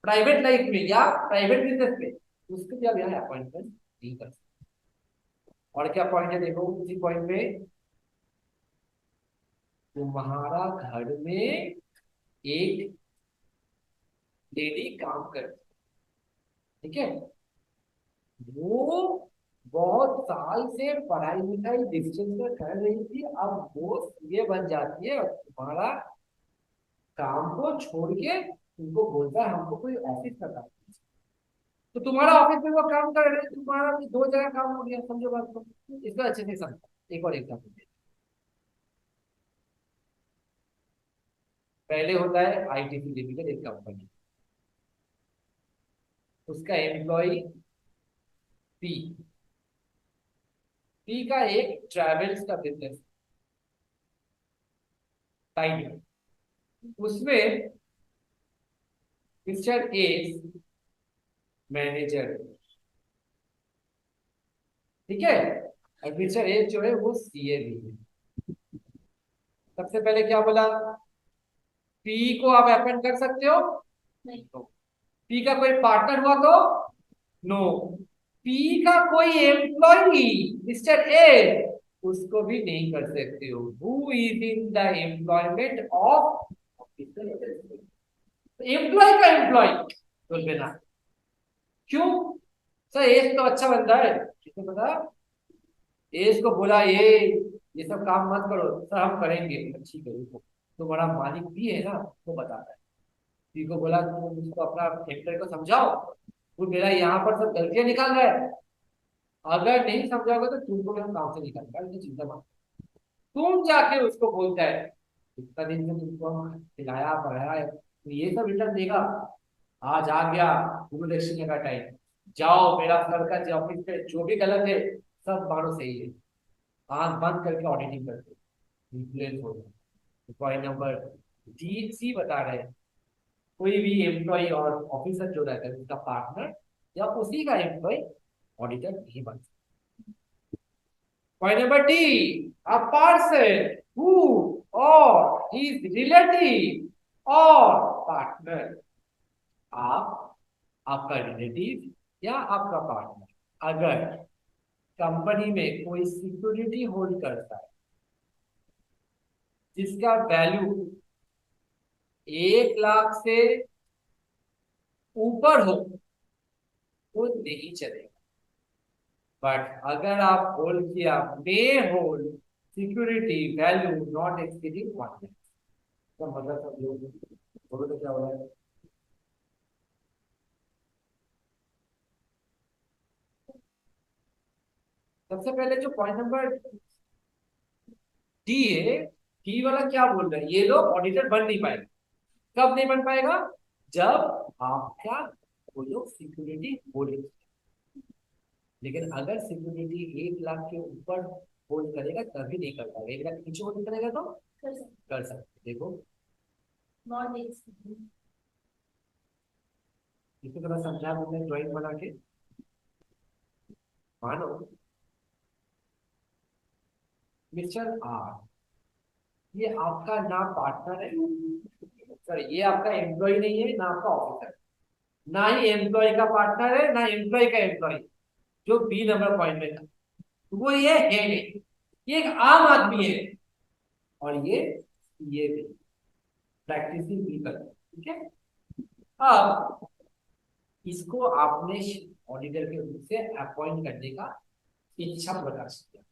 प्राइवेट लाइफ में या प्राइवेट बिजनेस में, उसको भी आप यहाँ अपॉइंटमेंट नहीं कर सकते। और क्या पॉइंट है देखो उसी पॉइंट में, तुम्हारा घर में एक लेडी काम करती, ठीक है, वो बहुत साल से पढ़ाई लिखाई डिस्टेंस में कर रही थी, अब वो सीए बन जाती है और तुम्हारा काम को छोड़ के तुमको बोलता है हमको कोई ऑफिस का काम, तो तुम्हारा ऑफिस में वो काम कर रहे, तुम्हारा भी दो जगह काम हो गया, समझो बात को। इसको अच्छे से समझो, एक और एग्जाम्पल। पहले होता है आईटीसी लिमिटेड एक कंपनी, उसका एम्प्लॉय पी, पी का एक ट्रैवल्स का बिजनेस साइड, उसमें मिस्टर ए मैनेजर, ठीक है, और मिस्टर ए जो है वो सीए भी है। सबसे पहले क्या बोला, पी को आप अपॉइंट कर सकते हो, नहीं। तो पी का कोई पार्टनर हुआ तो नो, पी का कोई एम्प्लॉय मिस्टर ए उसको भी नहीं कर सकते हो, who is in the employment of officer, employee का एम्प्लॉय बोल देना। क्यों सर, एज तो अच्छा बंदा है, किसको पता, एज को बोला ये सब काम मत करो सर, हम करेंगे, ठीक है रुको, तो बड़ा मालिक भी है ना, वो बताता है, पी को बोला तुम उसको अपना फैक्टर को समझाओ, वो मेरा यहाँ पर सब गलतियां निकाल रहा है, अगर नहीं समझाओगे तो तुमको मैं काम से निकालूंगा, इसकी चिंता मत, तुम जाके उसको बोलता है इतना दिन से तुमको हम खिलाया पढ़ाया है, तो ये सब रिटर्न देगा, आज आ गया गुरु दक्षिणा का टाइम, जाओ मेरा सर का जो ऑफिस पे जो भी गलत है सब मानो सही है, आंख बंद करके ऑडिटिंग करते, इन्फ्लुएंस हो जाए। पॉइंट नंबर डी सी बता रहे हैं, कोई भी एम्प्लॉय और ऑफिसर जो रहता है उसका पार्टनर या उसी का एम्प्लॉय ऑडिटर नहीं बन सकता। Point number D, a person who or his relative or partner, आप, आपका रिलेटिव या आपका पार्टनर अगर कंपनी में कोई सिक्योरिटी होल्ड करता है जिसका वैल्यू 1 लाख से ऊपर हो तो नहीं चलेगा, बट अगर आप होल्ड किया may hold security value not exceeding 1 lakh, तो मतलब सब लोग बोलो तो क्या हो रहा है। सबसे पहले जो पॉइंट नंबर डी है, डी वाला क्या बोल रहा है, ये लोग ऑडिटर बन नहीं पाएगा, कब नहीं बन पाएगा, जब आपका वो लोग सिक्योरिटी होल्ड, लेकिन अगर सिक्योरिटी 1 लाख के ऊपर होल्ड करेगा तभी नहीं कर पाएगा, 1 लाख के नीचे होल्ड करेगा तो कर सकते, देखो नॉट इसको थोड़ा समझा मैंने ड्राइंग बना के, मानो मिस्टर आर, ये आपका ना पार्टनर है, सर ये आपका एम्प्लॉय नहीं है ना आपका ऑफिसर, ना ही एम्प्लॉय का पार्टनर है ना एम्प्लॉय का एम्प्लॉय, जो बी नंबर पॉइंट में था वो ये है नहीं, ये एक आम आदमी है, और ये भी प्रैक्टिसिंग पीपल, ठीक है। अब इसको आपने ऑडिटर के रूप से अपॉइंट करने का इच्छा प्रकाश किया,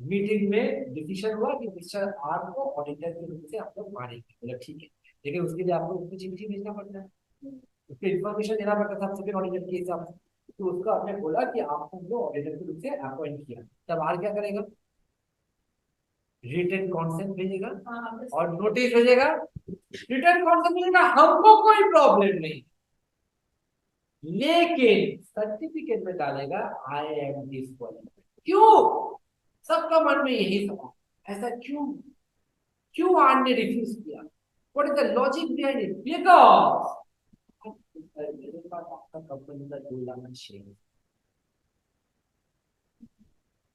मीटिंग में डिसीजन हुआ कि मिस्टर आर को ऑडिटर के रूप से आप लोग मानेंगे, बोला ठीक है, लेकिन उसके लिए आपको उसको चिट्ठी भेजना पड़ता है, उसको इन्फॉर्मेशन देना पड़ता था सबसे ऑडिटर के हिसाब से, तो उसको आपने बोला कि आपको जो ऑडिटर के रूप से अपॉइंट किया, तब आर क्या करेगा, रिटर्न कॉन्सेप्ट भेजेगा हाँ बस और नोटिस भेजेगा। रिटर्न कॉन्सेप्ट भेजेगा, हमको कोई प्रॉब्लम नहीं, लेकिन सर्टिफिकेट में डालेगा आई एम डिस्क्वालिफाइड। क्यों? सबका मन में यही सवाल, ऐसा क्यों? क्यों आर ने रिफ्यूज किया? What is the logic behind it? Because मेरे पास आपका कंपनी का 2 लाख शेयर,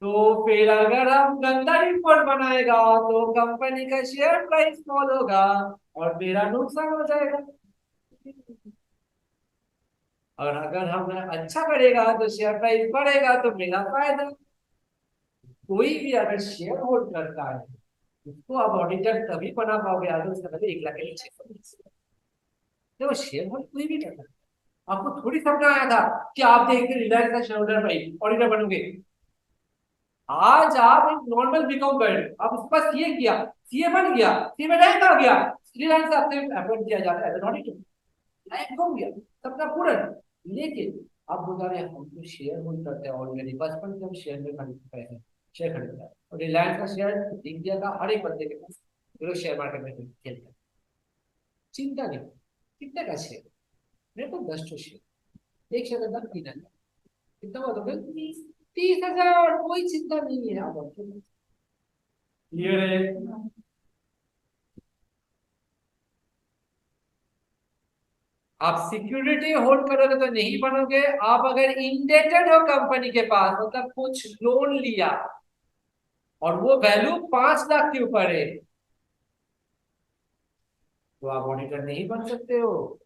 तो फिर अगर हम गंदा रिपोर्ट बनाएगा तो कंपनी का शेयर प्राइस फॉल होगा और मेरा नुकसान हो जाएगा। और अगर हम अच्छा करेगा तो शेयर प्राइस बढ़ेगा तो मेरा फायदा। कोई भी अगर शेयर होल्ड करता है उसको आप ऑडिटर तभी बना पाओगे अगर उसका पहले 1 लाख के नीचे देखो। शेयर होल्ड कोई भी करता है, आपको थोड़ी समझ आया था कि आप देख के रिलायंस का शेयर होल्डर भाई ऑडिटर बनोगे। आज आप एक नॉर्मल बीकॉम कर रहे हो, आप उसके पास सीए किया, सीए बन गया, सीए में रैंक आ गया, रिलायंस से आपसे अपॉइंट किया जाता है एज एन ऑडिटर, रैंक हो गया, सबका पूर्ण। लेकिन आप बता रहे हम तो शेयर होल्ड करते हैं ऑलरेडी, बचपन से हम शेयर में खरीदते हैं, शेयर खरीदता है और रिलायंस का शेयर इंडिया का हर एक बंदे के पास जो शेयर मार्केट में खेलता है। चिंता नहीं, कितने का शेयर? मेरे को 10 शेयर, एक शेयर का दाम 3,000, कितना हुआ? तो 30,000, कोई चिंता नहीं है आप। क्लियर है? आप सिक्योरिटी होल्ड करोगे तो नहीं बनोगे। आप अगर इंडेटेड हो कंपनी के पास, मतलब कुछ लोन लिया और वो वैल्यू 5 लाख के ऊपर है, तो आप ऑडिटर नहीं बन सकते हो।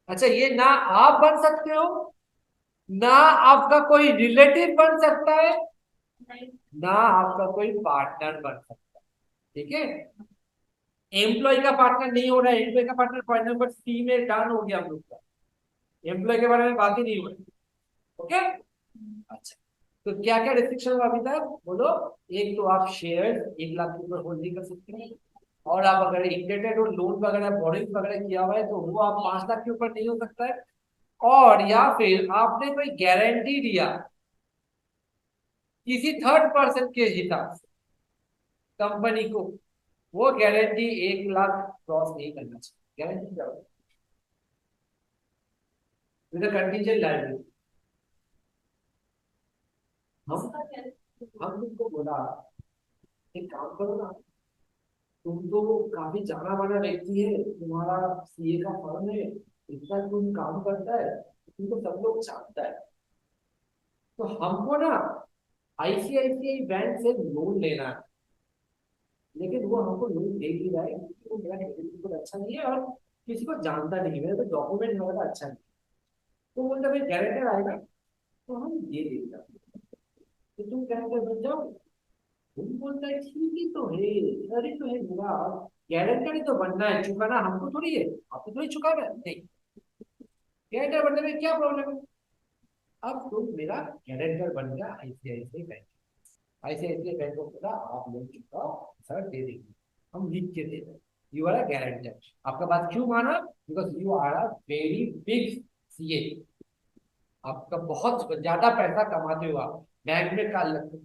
अच्छा, ये ना आप बन सकते हो, ना आपका कोई रिलेटिव बन सकता है, नहीं। ना आपका कोई पार्टनर बन सकता है। ठीक है? एम्प्लॉय का पार्टनर नहीं हो रहा है, एम्प्लॉय का पार्टनर पॉइंट नंबर सी में डन हो गया हम लोग का, एम्प्लॉय के बारे में बात ही नहीं हो रही। ओके, अच्छा, तो क्या क्या रिस्ट्रिक्शन हुआ अभी तक बोलो? एक तो आप शेयर 1 लाख के ऊपर होल्ड नहीं कर सकते हैं, और आप अगर इंडेटेड और लोन वगैरह बोरिंग वगैरह किया हुआ है तो वो आप 5 लाख के ऊपर नहीं हो सकता है। और या फिर आपने कोई गारंटी दिया किसी थर्ड पर्सन के हिसाब से कंपनी को, वो गारंटी 1 लाख क्रॉस नहीं करना चाहिए। गारंटी क्या होता है? Contingent liability. हम उसका क्या? हम तुमको बोला एक काम करो ना, तुम तो काफी जाना माना व्यक्ति है, तुम्हारा सीए का फर्म है, इतना तुम काम करता है, तुमको सब लोग जानता है, तो हमको ना आईसीआईसीआई बैंक से लोन लेना है। लेकिन वो हमको लोन दे ही रहा है क्योंकि वो मेरा क्रेडिट स्कोर अच्छा नहीं है और किसी को जानता नहीं, मेरा तो डॉक्यूमेंट वगैरह अच्छा नहीं। तो बोलता भाई गारंटर आएगा तो हम दे देगा, तो तुम गारंटर बन जाओ। तुम बोलता है ठीक ही तो है, अरे तो है मेरा, गारंटर ही तो बनना है, चुकाना हमको थोड़ी है, आपको थोड़ी चुका रहा है नहीं, गारंटर बनने में क्या प्रॉब्लम है? अब तुम मेरा गारंटर बन गया आईसीआईसीआई बैंक, आईसीआईसीआई बैंक को बोला आप लोन चुकाओ, सर दे देंगे, हम लिख के दे दें, यू आर अ गारंटर। आपका बात क्यों माना? Because you are a very big CA, आपका बहुत ज्यादा पैसा कमाते हो आप, बैंक में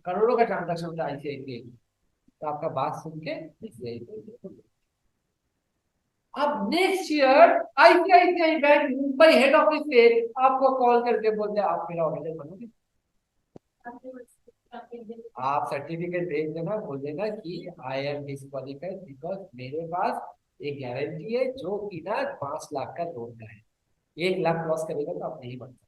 करोड़ों का ट्रांजेक्शन होता है आईसीआईसीआई, तो आपका बात सुन के आईसीआईसीआई। अब next year ICICI bank Mumbai head office से आपको कॉल करके बोलते हैं आप मेरा ऑडिटर बनोगे। आप सर्टिफिकेट भेज देना, बोल देना कि आई एम डिस्क्वालिफाइड बिकॉज मेरे पास एक गारंटी है जो कि ना 5 लाख का लोन का है, 1 लाख क्रॉस करेगा तो आप नहीं बन सकते।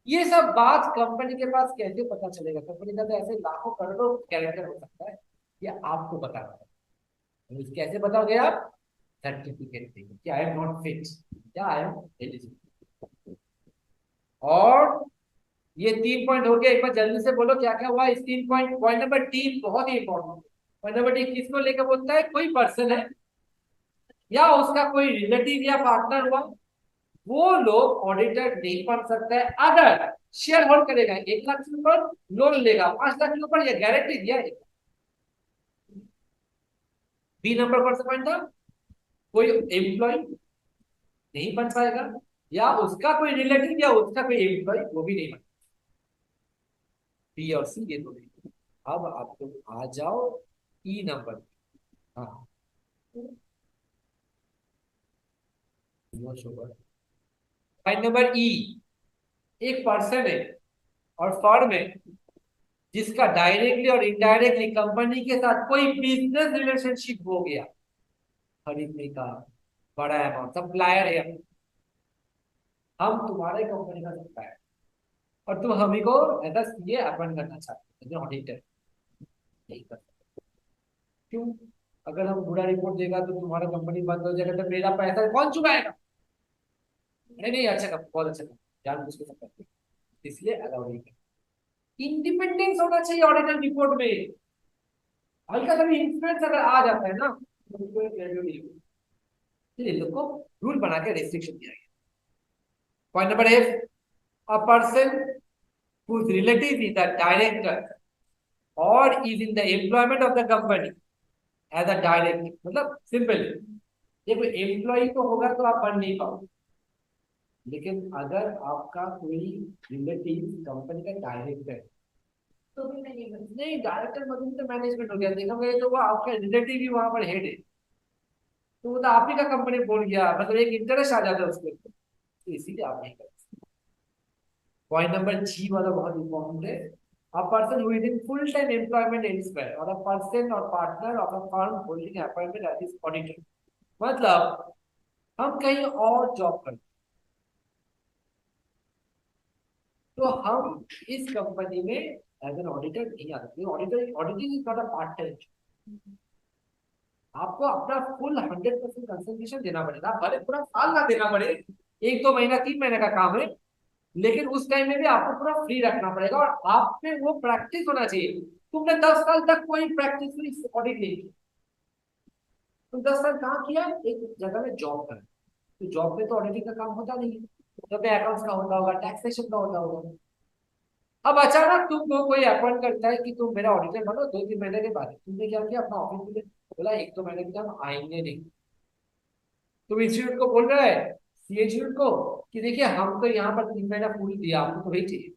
ये सब बात कंपनी के पास कैसे पता चलेगा? कंपनी का तो ऐसे लाखों करोड़ों गारंटर हो सकता है, ये आपको बताना है। तो कैसे बताओगे आप? सर्टिफिकेट देंगे कि आई एम नॉट फिट या आई एम एलिजिबल। और ये 3 पॉइंट हो गया, एक बार जल्दी से बोलो क्या क्या हुआ इस 3 पॉइंट। पॉइंट नंबर 3 बहुत ही इंपॉर्टेंट। पॉइंट नंबर 3 किसको लेकर बोलता है? कोई पर्सन है या उसका कोई रिलेटिव या पार्टनर हुआ, वो लोग ऑडिटर नहीं बन सकता है अगर शेयर होल्ड करेगा 1 लाख के ऊपर, लोन लेगा 5 लाख के ऊपर, या गारंटी दिया है। बी नंबर कौन सा पॉइंट था? कोई एम्प्लॉय नहीं बन पाएगा या उसका कोई रिलेटिव या उसका कोई एम्प्लॉय वो भी नहीं बन, बी और सी ये तो नहीं। अब आप तुम आ जाओ ई नंबर। हाँ, पॉइंट नंबर ई। एक पर्सन है और फर्म है जिसका डायरेक्टली और इनडायरेक्टली कंपनी के साथ कोई बिजनेस रिलेशनशिप हो गया, खरीदने का, बड़ा अमाउंट, सप्लायर है हम तुम्हारे कंपनी का सप्लायर, और तुम हम ही को एज अ सीए अपॉइंट करना चाहते हो ऑडिटर। नहीं कर सकते। क्यों? अगर हम बुरा रिपोर्ट देगा तो तुम्हारा कंपनी बंद हो जाएगा, तो मेरा पैसा कौन चुकाएगा? नहीं नहीं, अच्छा काम, बहुत अच्छा काम, जान बुझ के सब करते हैं। इसलिए अलाउ नहीं करते। इंडिपेंडेंस होना चाहिए ऑडिटर रिपोर्ट में। हल्का सा भी इंफ्लुएंस अगर आ जाता है ना तो उसको एक वैल्यू नहीं होगी। इसलिए इन लोग को रूल बना के रेस्ट्रिक्शन दिया गया। Point number F, a person whose relative is a director or is in the employment of the company as a director, मतलब सिंपल, ये कोई एम्प्लॉय तो होगा तो आप पढ़ नहीं पाओगे, लेकिन अगर आपका कोई रिलेटिव कंपनी का डायरेक्टर है, तो भी मैं नहीं बन नहीं डायरेक्टर मतलब तो मैनेजमेंट हो गया, देखा गया तो वो आपका रिलेटिव ही वहां पर हेड है, तो वो तो आप ही का कंपनी बोल गया, मतलब एक इंटरेस्ट आ जाता है उसके ऊपर, तो इसीलिए आप नहीं कर सकते। पॉइंट नंबर जी वाला बहुत इंपॉर्टेंट है। A person who is in full-time employment elsewhere or a person or partner of a firm holding appointment as his auditor, मतलब हम कहीं और जॉब करते, तो हम इस कंपनी में एज एन ऑडिटर नहीं आ सकते। Auditor, auditing is not a part time. आपको अपना फुल 100% कंसंट्रेशन देना पड़ेगा, भले पूरा साल ना देना पड़े, एक दो महीना 3 महीने का काम है, लेकिन उस टाइम में भी आपको पूरा फ्री रखना पड़ेगा और आप में वो प्रैक्टिस होना चाहिए। तुमने 10 साल तक कोई प्रैक्टिस ऑडिट नहीं की, तुम 10 साल कहाँ किया, एक जगह में जॉब कर, तो जॉब में तो ऑडिटिंग का काम होता नहीं है, जब में अकाउंट्स का होता होगा, टैक्सेशन का होता होगा। अब अचानक तुमको कोई अपॉइंट करता है कि तुम मेरा ऑडिटर बनो, 2-3 महीने के बाद तुमने क्या किया, अपना ऑफिस में बोला 1-2 महीने के लिए हम आएंगे नहीं। तुम इंस्टीट्यूट को बोल रहे है, सी इंस्टीट्यूट को, कि देखिए हम तो यहाँ पर 3 महीना पूरी दिया, आपको तो वही चाहिए।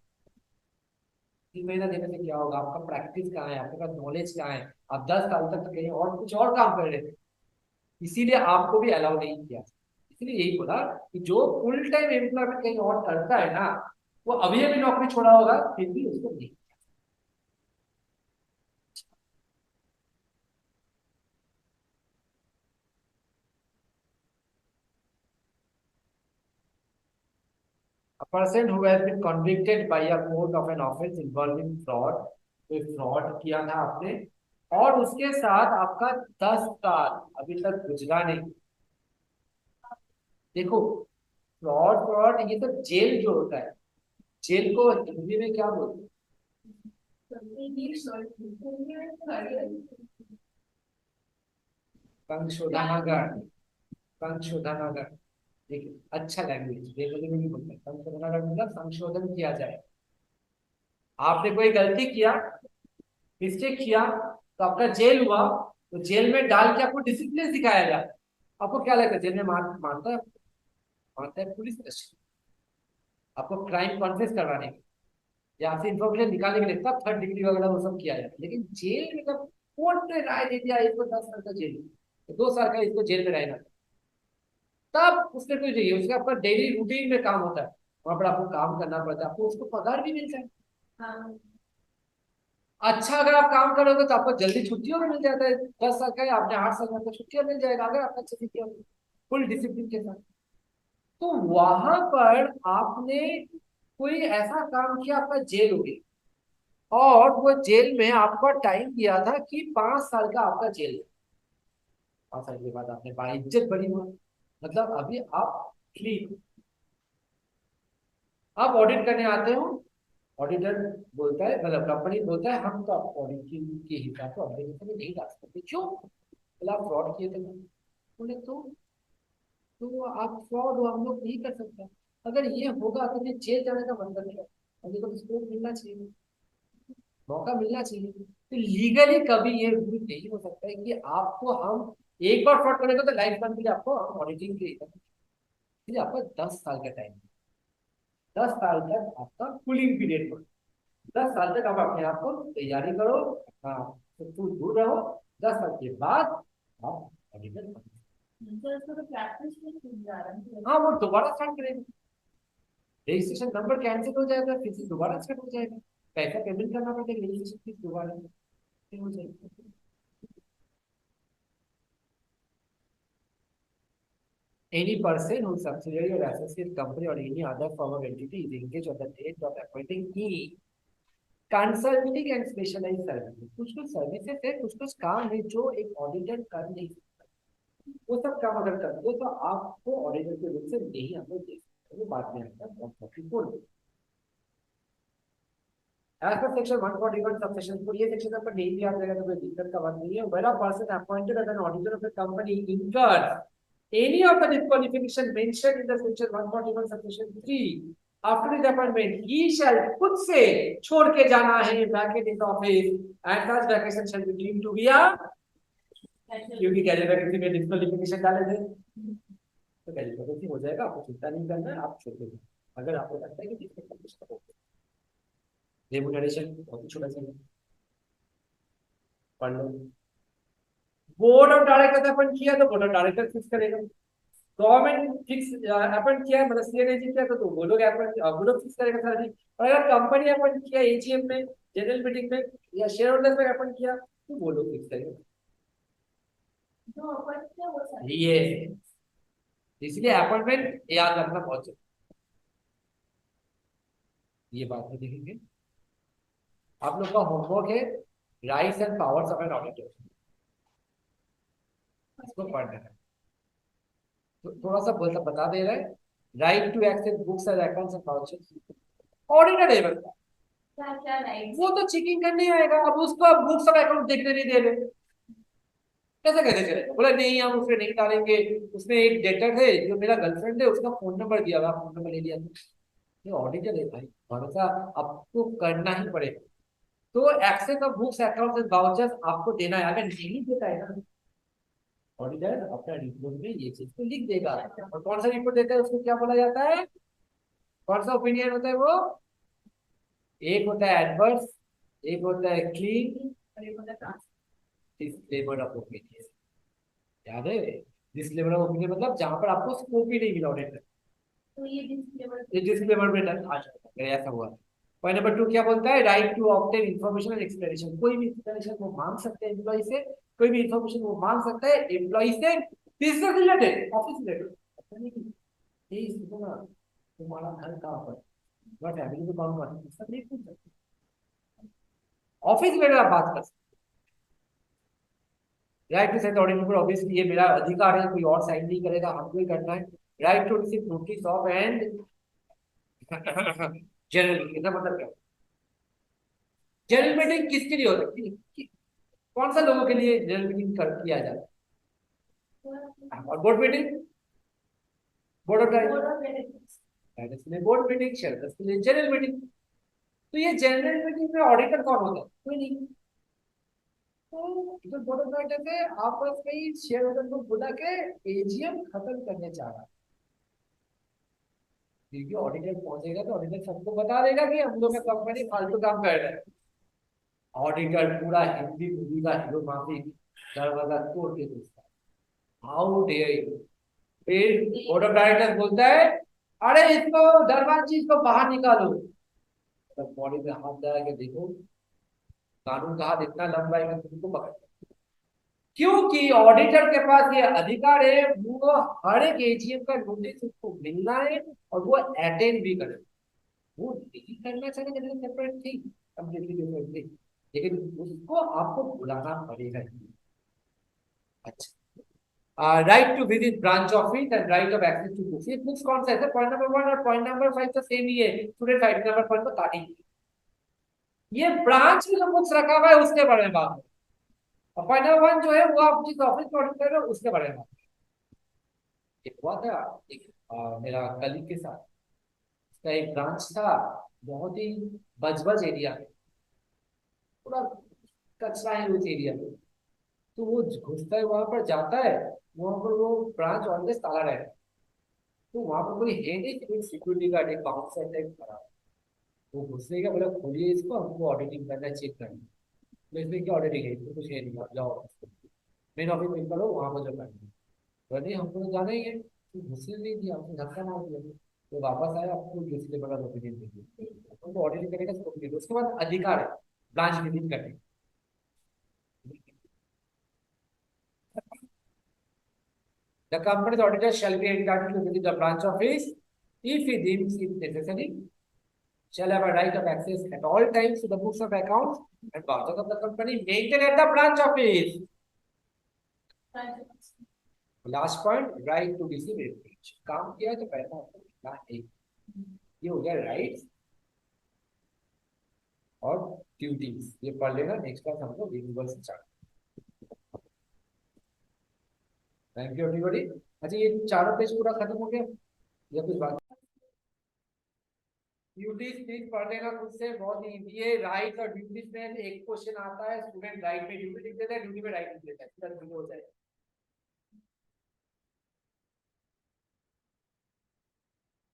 3 महीना देने से क्या होगा, आपका प्रैक्टिस कहाँ है, आपके पास नॉलेज कहाँ है, आप 10 साल तक तो कहीं और कुछ और काम कर रहे थे, इसीलिए आपको भी अलाउ नहीं किया। इसलिए यही बोला कि जो फुल टाइम एम्प्लॉयमेंट कहीं और करता है ना, वो अभी अभी नौकरी छोड़ा होगा फिर भी उसको नहीं। A person who has been convicted by a court of an offense involving fraud, कोई फ्रॉड किया था आपने और उसके साथ आपका 10 साल अभी तक गुजरा नहीं। देखो, फ्रॉड फ्रॉड ये तो जेल जो होता है, जेल को हिंदी में क्या बोलते हैं? संशोधनागार, संशोधनागार। देखिए अच्छा लैंग्वेज, बेंगली में भी बोलते हैं संशोधनागार, मतलब संशोधन किया जाए। आपने कोई गलती किया, मिस्टेक किया, तो आपका जेल हुआ, तो जेल में डाल के आपको डिसिप्लिन सिखाया जाए। आपको क्या लगता है जेल में मानता है, मानता है पुलिस स्टेशन आपको क्राइम कॉन्फेस करवाने के, या आपसे इन्फॉर्मेशन निकालने के लिए, तब थर्ड डिग्री वगैरह वो सब किया जाता है। लेकिन जेल में जब कोर्ट ने राय दे दिया इसको 10 साल का जेल, तो 2 साल का इसको जेल में रहना, तब उसने कोई चाहिए, उसका आपका डेली रूटीन में काम होता है, वहां पर आपको काम करना पड़ता है, आपको उसको पगार भी मिलता है। हाँ। अच्छा अगर आप काम करोगे तो आपको जल्दी छुट्टियों में मिल जाता है, 10 साल का है आपने, 8 साल में आपको छुट्टियां मिल जाएगा अगर आप अच्छे से किया, फुल डिसिप्लिन के साथ। तो वहां पर आपने कोई ऐसा काम किया, आपका जेल हो गया, और वो जेल में आपका टाइम दिया था कि 5 साल का आपका जेल है। 5 साल के बाद आपने बाइज्जत बरी हुआ, मतलब अभी आप क्लीन। आप ऑडिट करने आते हो, ऑडिटर बोलता है, मतलब कंपनी बोलता है हम तो आपको ऑडिट के हिसाब से ऑडिट में नहीं ला सकते, क्यों? बोला आप फ्रॉड किए थे। बोले तो आप फ्रॉड हो, हम लोग नहीं कर सकते। अगर ये होगा तो फिर जेल जाने का मतलब क्या? मुझे तो स्कोप मिलना चाहिए, मौका मिलना चाहिए। तो लीगली कभी ये रूल नहीं हो सकता है कि आपको हम एक बार फ्रॉड करेंगे तो लाइफ टाइम के लिए आपको हम ऑडिटिंग के लिए आपको 10 साल का टाइम, 10 साल तक आपका कूलिंग पीरियड हो। 10 साल तक आप अपने आप को तैयारी करो, हाँ, तो दूर रहो। 10 साल के बाद आप ऑडिटर बनो। सर इसको तो प्रैक्टिस में छूट जा रहा है। हाँ, वो दोबारा स्टार्ट करेंगे, रजिस्ट्रेशन नंबर कैंसिल हो जाएगा, फिर से दोबारा स्टार्ट हो जाएगा, पैसा पेमेंट करना पड़ेगा, रजिस्ट्रेशन फीस दोबारा फिर हो जाएगी। Any person whose subsidiary or associate company or any other form of entity is engaged on the date of appointing in consulting and specialise services, कुछ कुछ सर्विसेज है, कुछ कुछ काम है जो एक ऑडिटर कर नहीं सकता। वो सब काम अगर कर दो तो आपको ऑडिटर के रूप से नहीं हम लोग देख सकते, वो बात में आता है। As per section 141 subsection 4, ये सेक्शन पर नहीं भी आ जाएगा तो कोई दिक्कत का बात नहीं है। When a person appointed as an auditor of a company incurs any of the disqualification mentioned in the section 141 subsection 3, after his appointment he shall खुद से छोड़ के जाना है vacate in the office, and such vacation shall be deemed to be a, क्योंकि calendar किसी में disqualification डाले थे तो कैलेंडर हो जाएगा, आपको चिंता नहीं करना है, आप छोड़ देंगे। अगर आपको लगता है कि डिस्क्वालिफिकेशन हो, रेम्यूनरेशन बहुत ही छोटा सा पढ़ लो। बोर्ड ऑफ डायरेक्टर अपन किया तो बोर्ड ऑफ डायरेक्टर फिक्स करेगा, गवर्नमेंट फिक्स अपन किया मतलब सीएनएजी किया तो वो लोग अपन वो लोग फिक्स करेगा सारा चीज। और अगर कंपनी अपन किया एजीएम में, जनरल मीटिंग में या शेयर होल्डर्स में अपन किया तो वो लोग फिक्स करेगा। जो अपन किया वो सारी ये इसलिए अपॉइंटमेंट याद रखना बहुत जरूरी, ये बात में देखेंगे। आप लोग का होमवर्क है rights and powers of an auditor, इसको पढ़ना है। तो थोड़ा सा बोलता बता दे रहा है, right to access books and accounts and vouchers, auditor है बंदा, क्या क्या राइट। वो तो चेकिंग करने आएगा, अब उसको अब बुक्स और अकाउंट देखने नहीं दे रहे, कैसे कैसे चलेगा? बोला नहीं हम उसमें नहीं डालेंगे, उसमें एक डेटर है जो मेरा गर्लफ्रेंड है उसका फोन नंबर दिया हुआ, फोन नंबर ले लिया। ये ऑडिटर है भाई, भरोसा आपको करना ही पड़ेगा। तो access of books accounts and vouchers आपको देना है, अगर नहीं देता है ना ऑडिटर अपना रिपोर्ट में ये चीज को लिख देगा। और कौन सा रिपोर्ट देता है उसको क्या बोला जाता है, कौन सा ओपिनियन होता है वो? एक होता है एडवर्स, एक होता है क्लीन, डिसक्लेमर ऑफ ओपिनियन। याद है? डिसक्लेमर ऑफ ओपिनियन मतलब जहां पर आपको स्कोप ही नहीं मिला ऑडिटर, तो ये डिस्क्लेमर में आ जाता है, ऐसा हुआ। पॉइंट नंबर 2 क्या बोलता है, right to obtain information and explanation, कोई भी एक्सप्लेनेशन वो मांग सकते हैं एम्प्लॉय से, कोई भी इन्फॉर्मेशन वो मांग सकता है एम्प्लॉय से, बिजनेस रिलेटेड, ऑफिस रिलेटेड। ये सुनो ना, तुम्हारा घर कहाँ पर, तुम्हारा फैमिली को कौन कौन है, सब नहीं पूछ सकते, ऑफिस रिलेटेड आप बात कर सकते। Right to send audit report, obviously ये मेरा अधिकार है, कोई और साइन नहीं करेगा, हमको ही करना है। Right to receive notice of and general, इसका मतलब क्या? जनरल मीटिंग किसके लिए हो सकती है, कौन सा लोगों के लिए जनरल मीटिंग कर किया जाता है? और board meeting, board of directors के लिए बोर्ड मीटिंग, शेयरहोल्डर्स के लिए जनरल मीटिंग। तो ये जनरल मीटिंग में ऑडिटर कौन होता है? कोई नहीं। तो जो बोर्ड ऑफ डायरेक्टर्स है आपस में ही शेयर होल्डर को बुला के एजीएम खत्म करने जा रहा है, क्योंकि ऑडिटर पहुंचेगा तो ऑडिटर सबको बता देगा कि हम लोग का कंपनी फालतू काम कर रहा है। ऑडिटर पूरा हिंदी मूवी का हीरो माफी दरवाजा तोड़ के पूछता है, हाउ डेयर यू। फिर बोर्ड ऑफ डायरेक्टर्स बोलता है, अरे इसको दरवाजे इसको बाहर निकालो, तब बॉडी पे हाथ लगा के देखो, कानून का हाथ इतना लंबा है कि तुमको पकड़, क्योंकि ऑडिटर के पास ये अधिकार है, वो हर एक एजीएम का नोटिस उसको मिलना है और वो अटेंड भी करे। वो नहीं करना चाहिए separate thing, completely different thing, लेकिन उसको आपको बुलाना पड़ेगा। अच्छा, right to visit branch office and right of access to books, ये बुक्स कौन सा है? पॉइंट नंबर 1 और पॉइंट नंबर 5 तो सेम ही है, स्टूडेंट 5 नंबर पॉइंट को काटेंगे। ये ब्रांच में जो बुक्स रखा हुआ है उसके बारे में बात है, और पॉइंट नंबर 1 जो है वो आप जिस ऑफिस में ऑडिट कर रहे हो उसके बारे में बात है। एक हुआ था एक मेरा कलीग के साथ, उसका एक ब्रांच था बहुत ही बजबज एरिया में, पूरा कचरा है उस एरिया में। तो वो घुसता है वहां पर, जाता है वहां पर, वो ब्रांच ऑलवेज ताला रहता है, तो वहां पर कोई है नहीं, सिक्योरिटी गार्ड एक बाउंसर टाइप खड़ा है। वो घुसने का बोला खोलिए इसको, हमको ऑडिटिंग करना है, चेक करना है। तो इसमें क्या ऑडिटिंग है, इसमें कुछ है नहीं, आप जाओ मेन ऑफिस में करो, वहां पर जो करना है। बोला नहीं हमको तो जाना ही है, तो घुसने नहीं दिया, हमने धक्का मार दिया। तो वापस आया, आपको दूसरे बड़ा ओपिनियन दीजिए, हमको ऑडिटिंग करने का स्कोप नहीं, उसके बाद अधिकार है ब्रांच विजिट करने का। The company's auditor shall be entitled to visit the branch office if he deems it necessary, shall have a right of access at all times to the books of accounts and vouchers of the company maintained at the branch office. Last point, right to receive information. काम किया तो पैसा आपको मिलना है, ये हो गया राइट्स और ड्यूटीज। ये पढ़ लेना, नेक्स्ट क्लास हम लोग रिन्यूअल से स्टार्ट। Thank you everybody. अच्छा ये चारों पेज पूरा खत्म हो गया या कुछ बात? ड्यूटीज प्लीज पढ़ लेना खुद से, बहुत इजी है। राइट और ड्यूटीज में एक क्वेश्चन आता है, स्टूडेंट राइट में ड्यूटी लिख देता है, ड्यूटी में राइट लिख देता है, तुरंत हो जाएगा।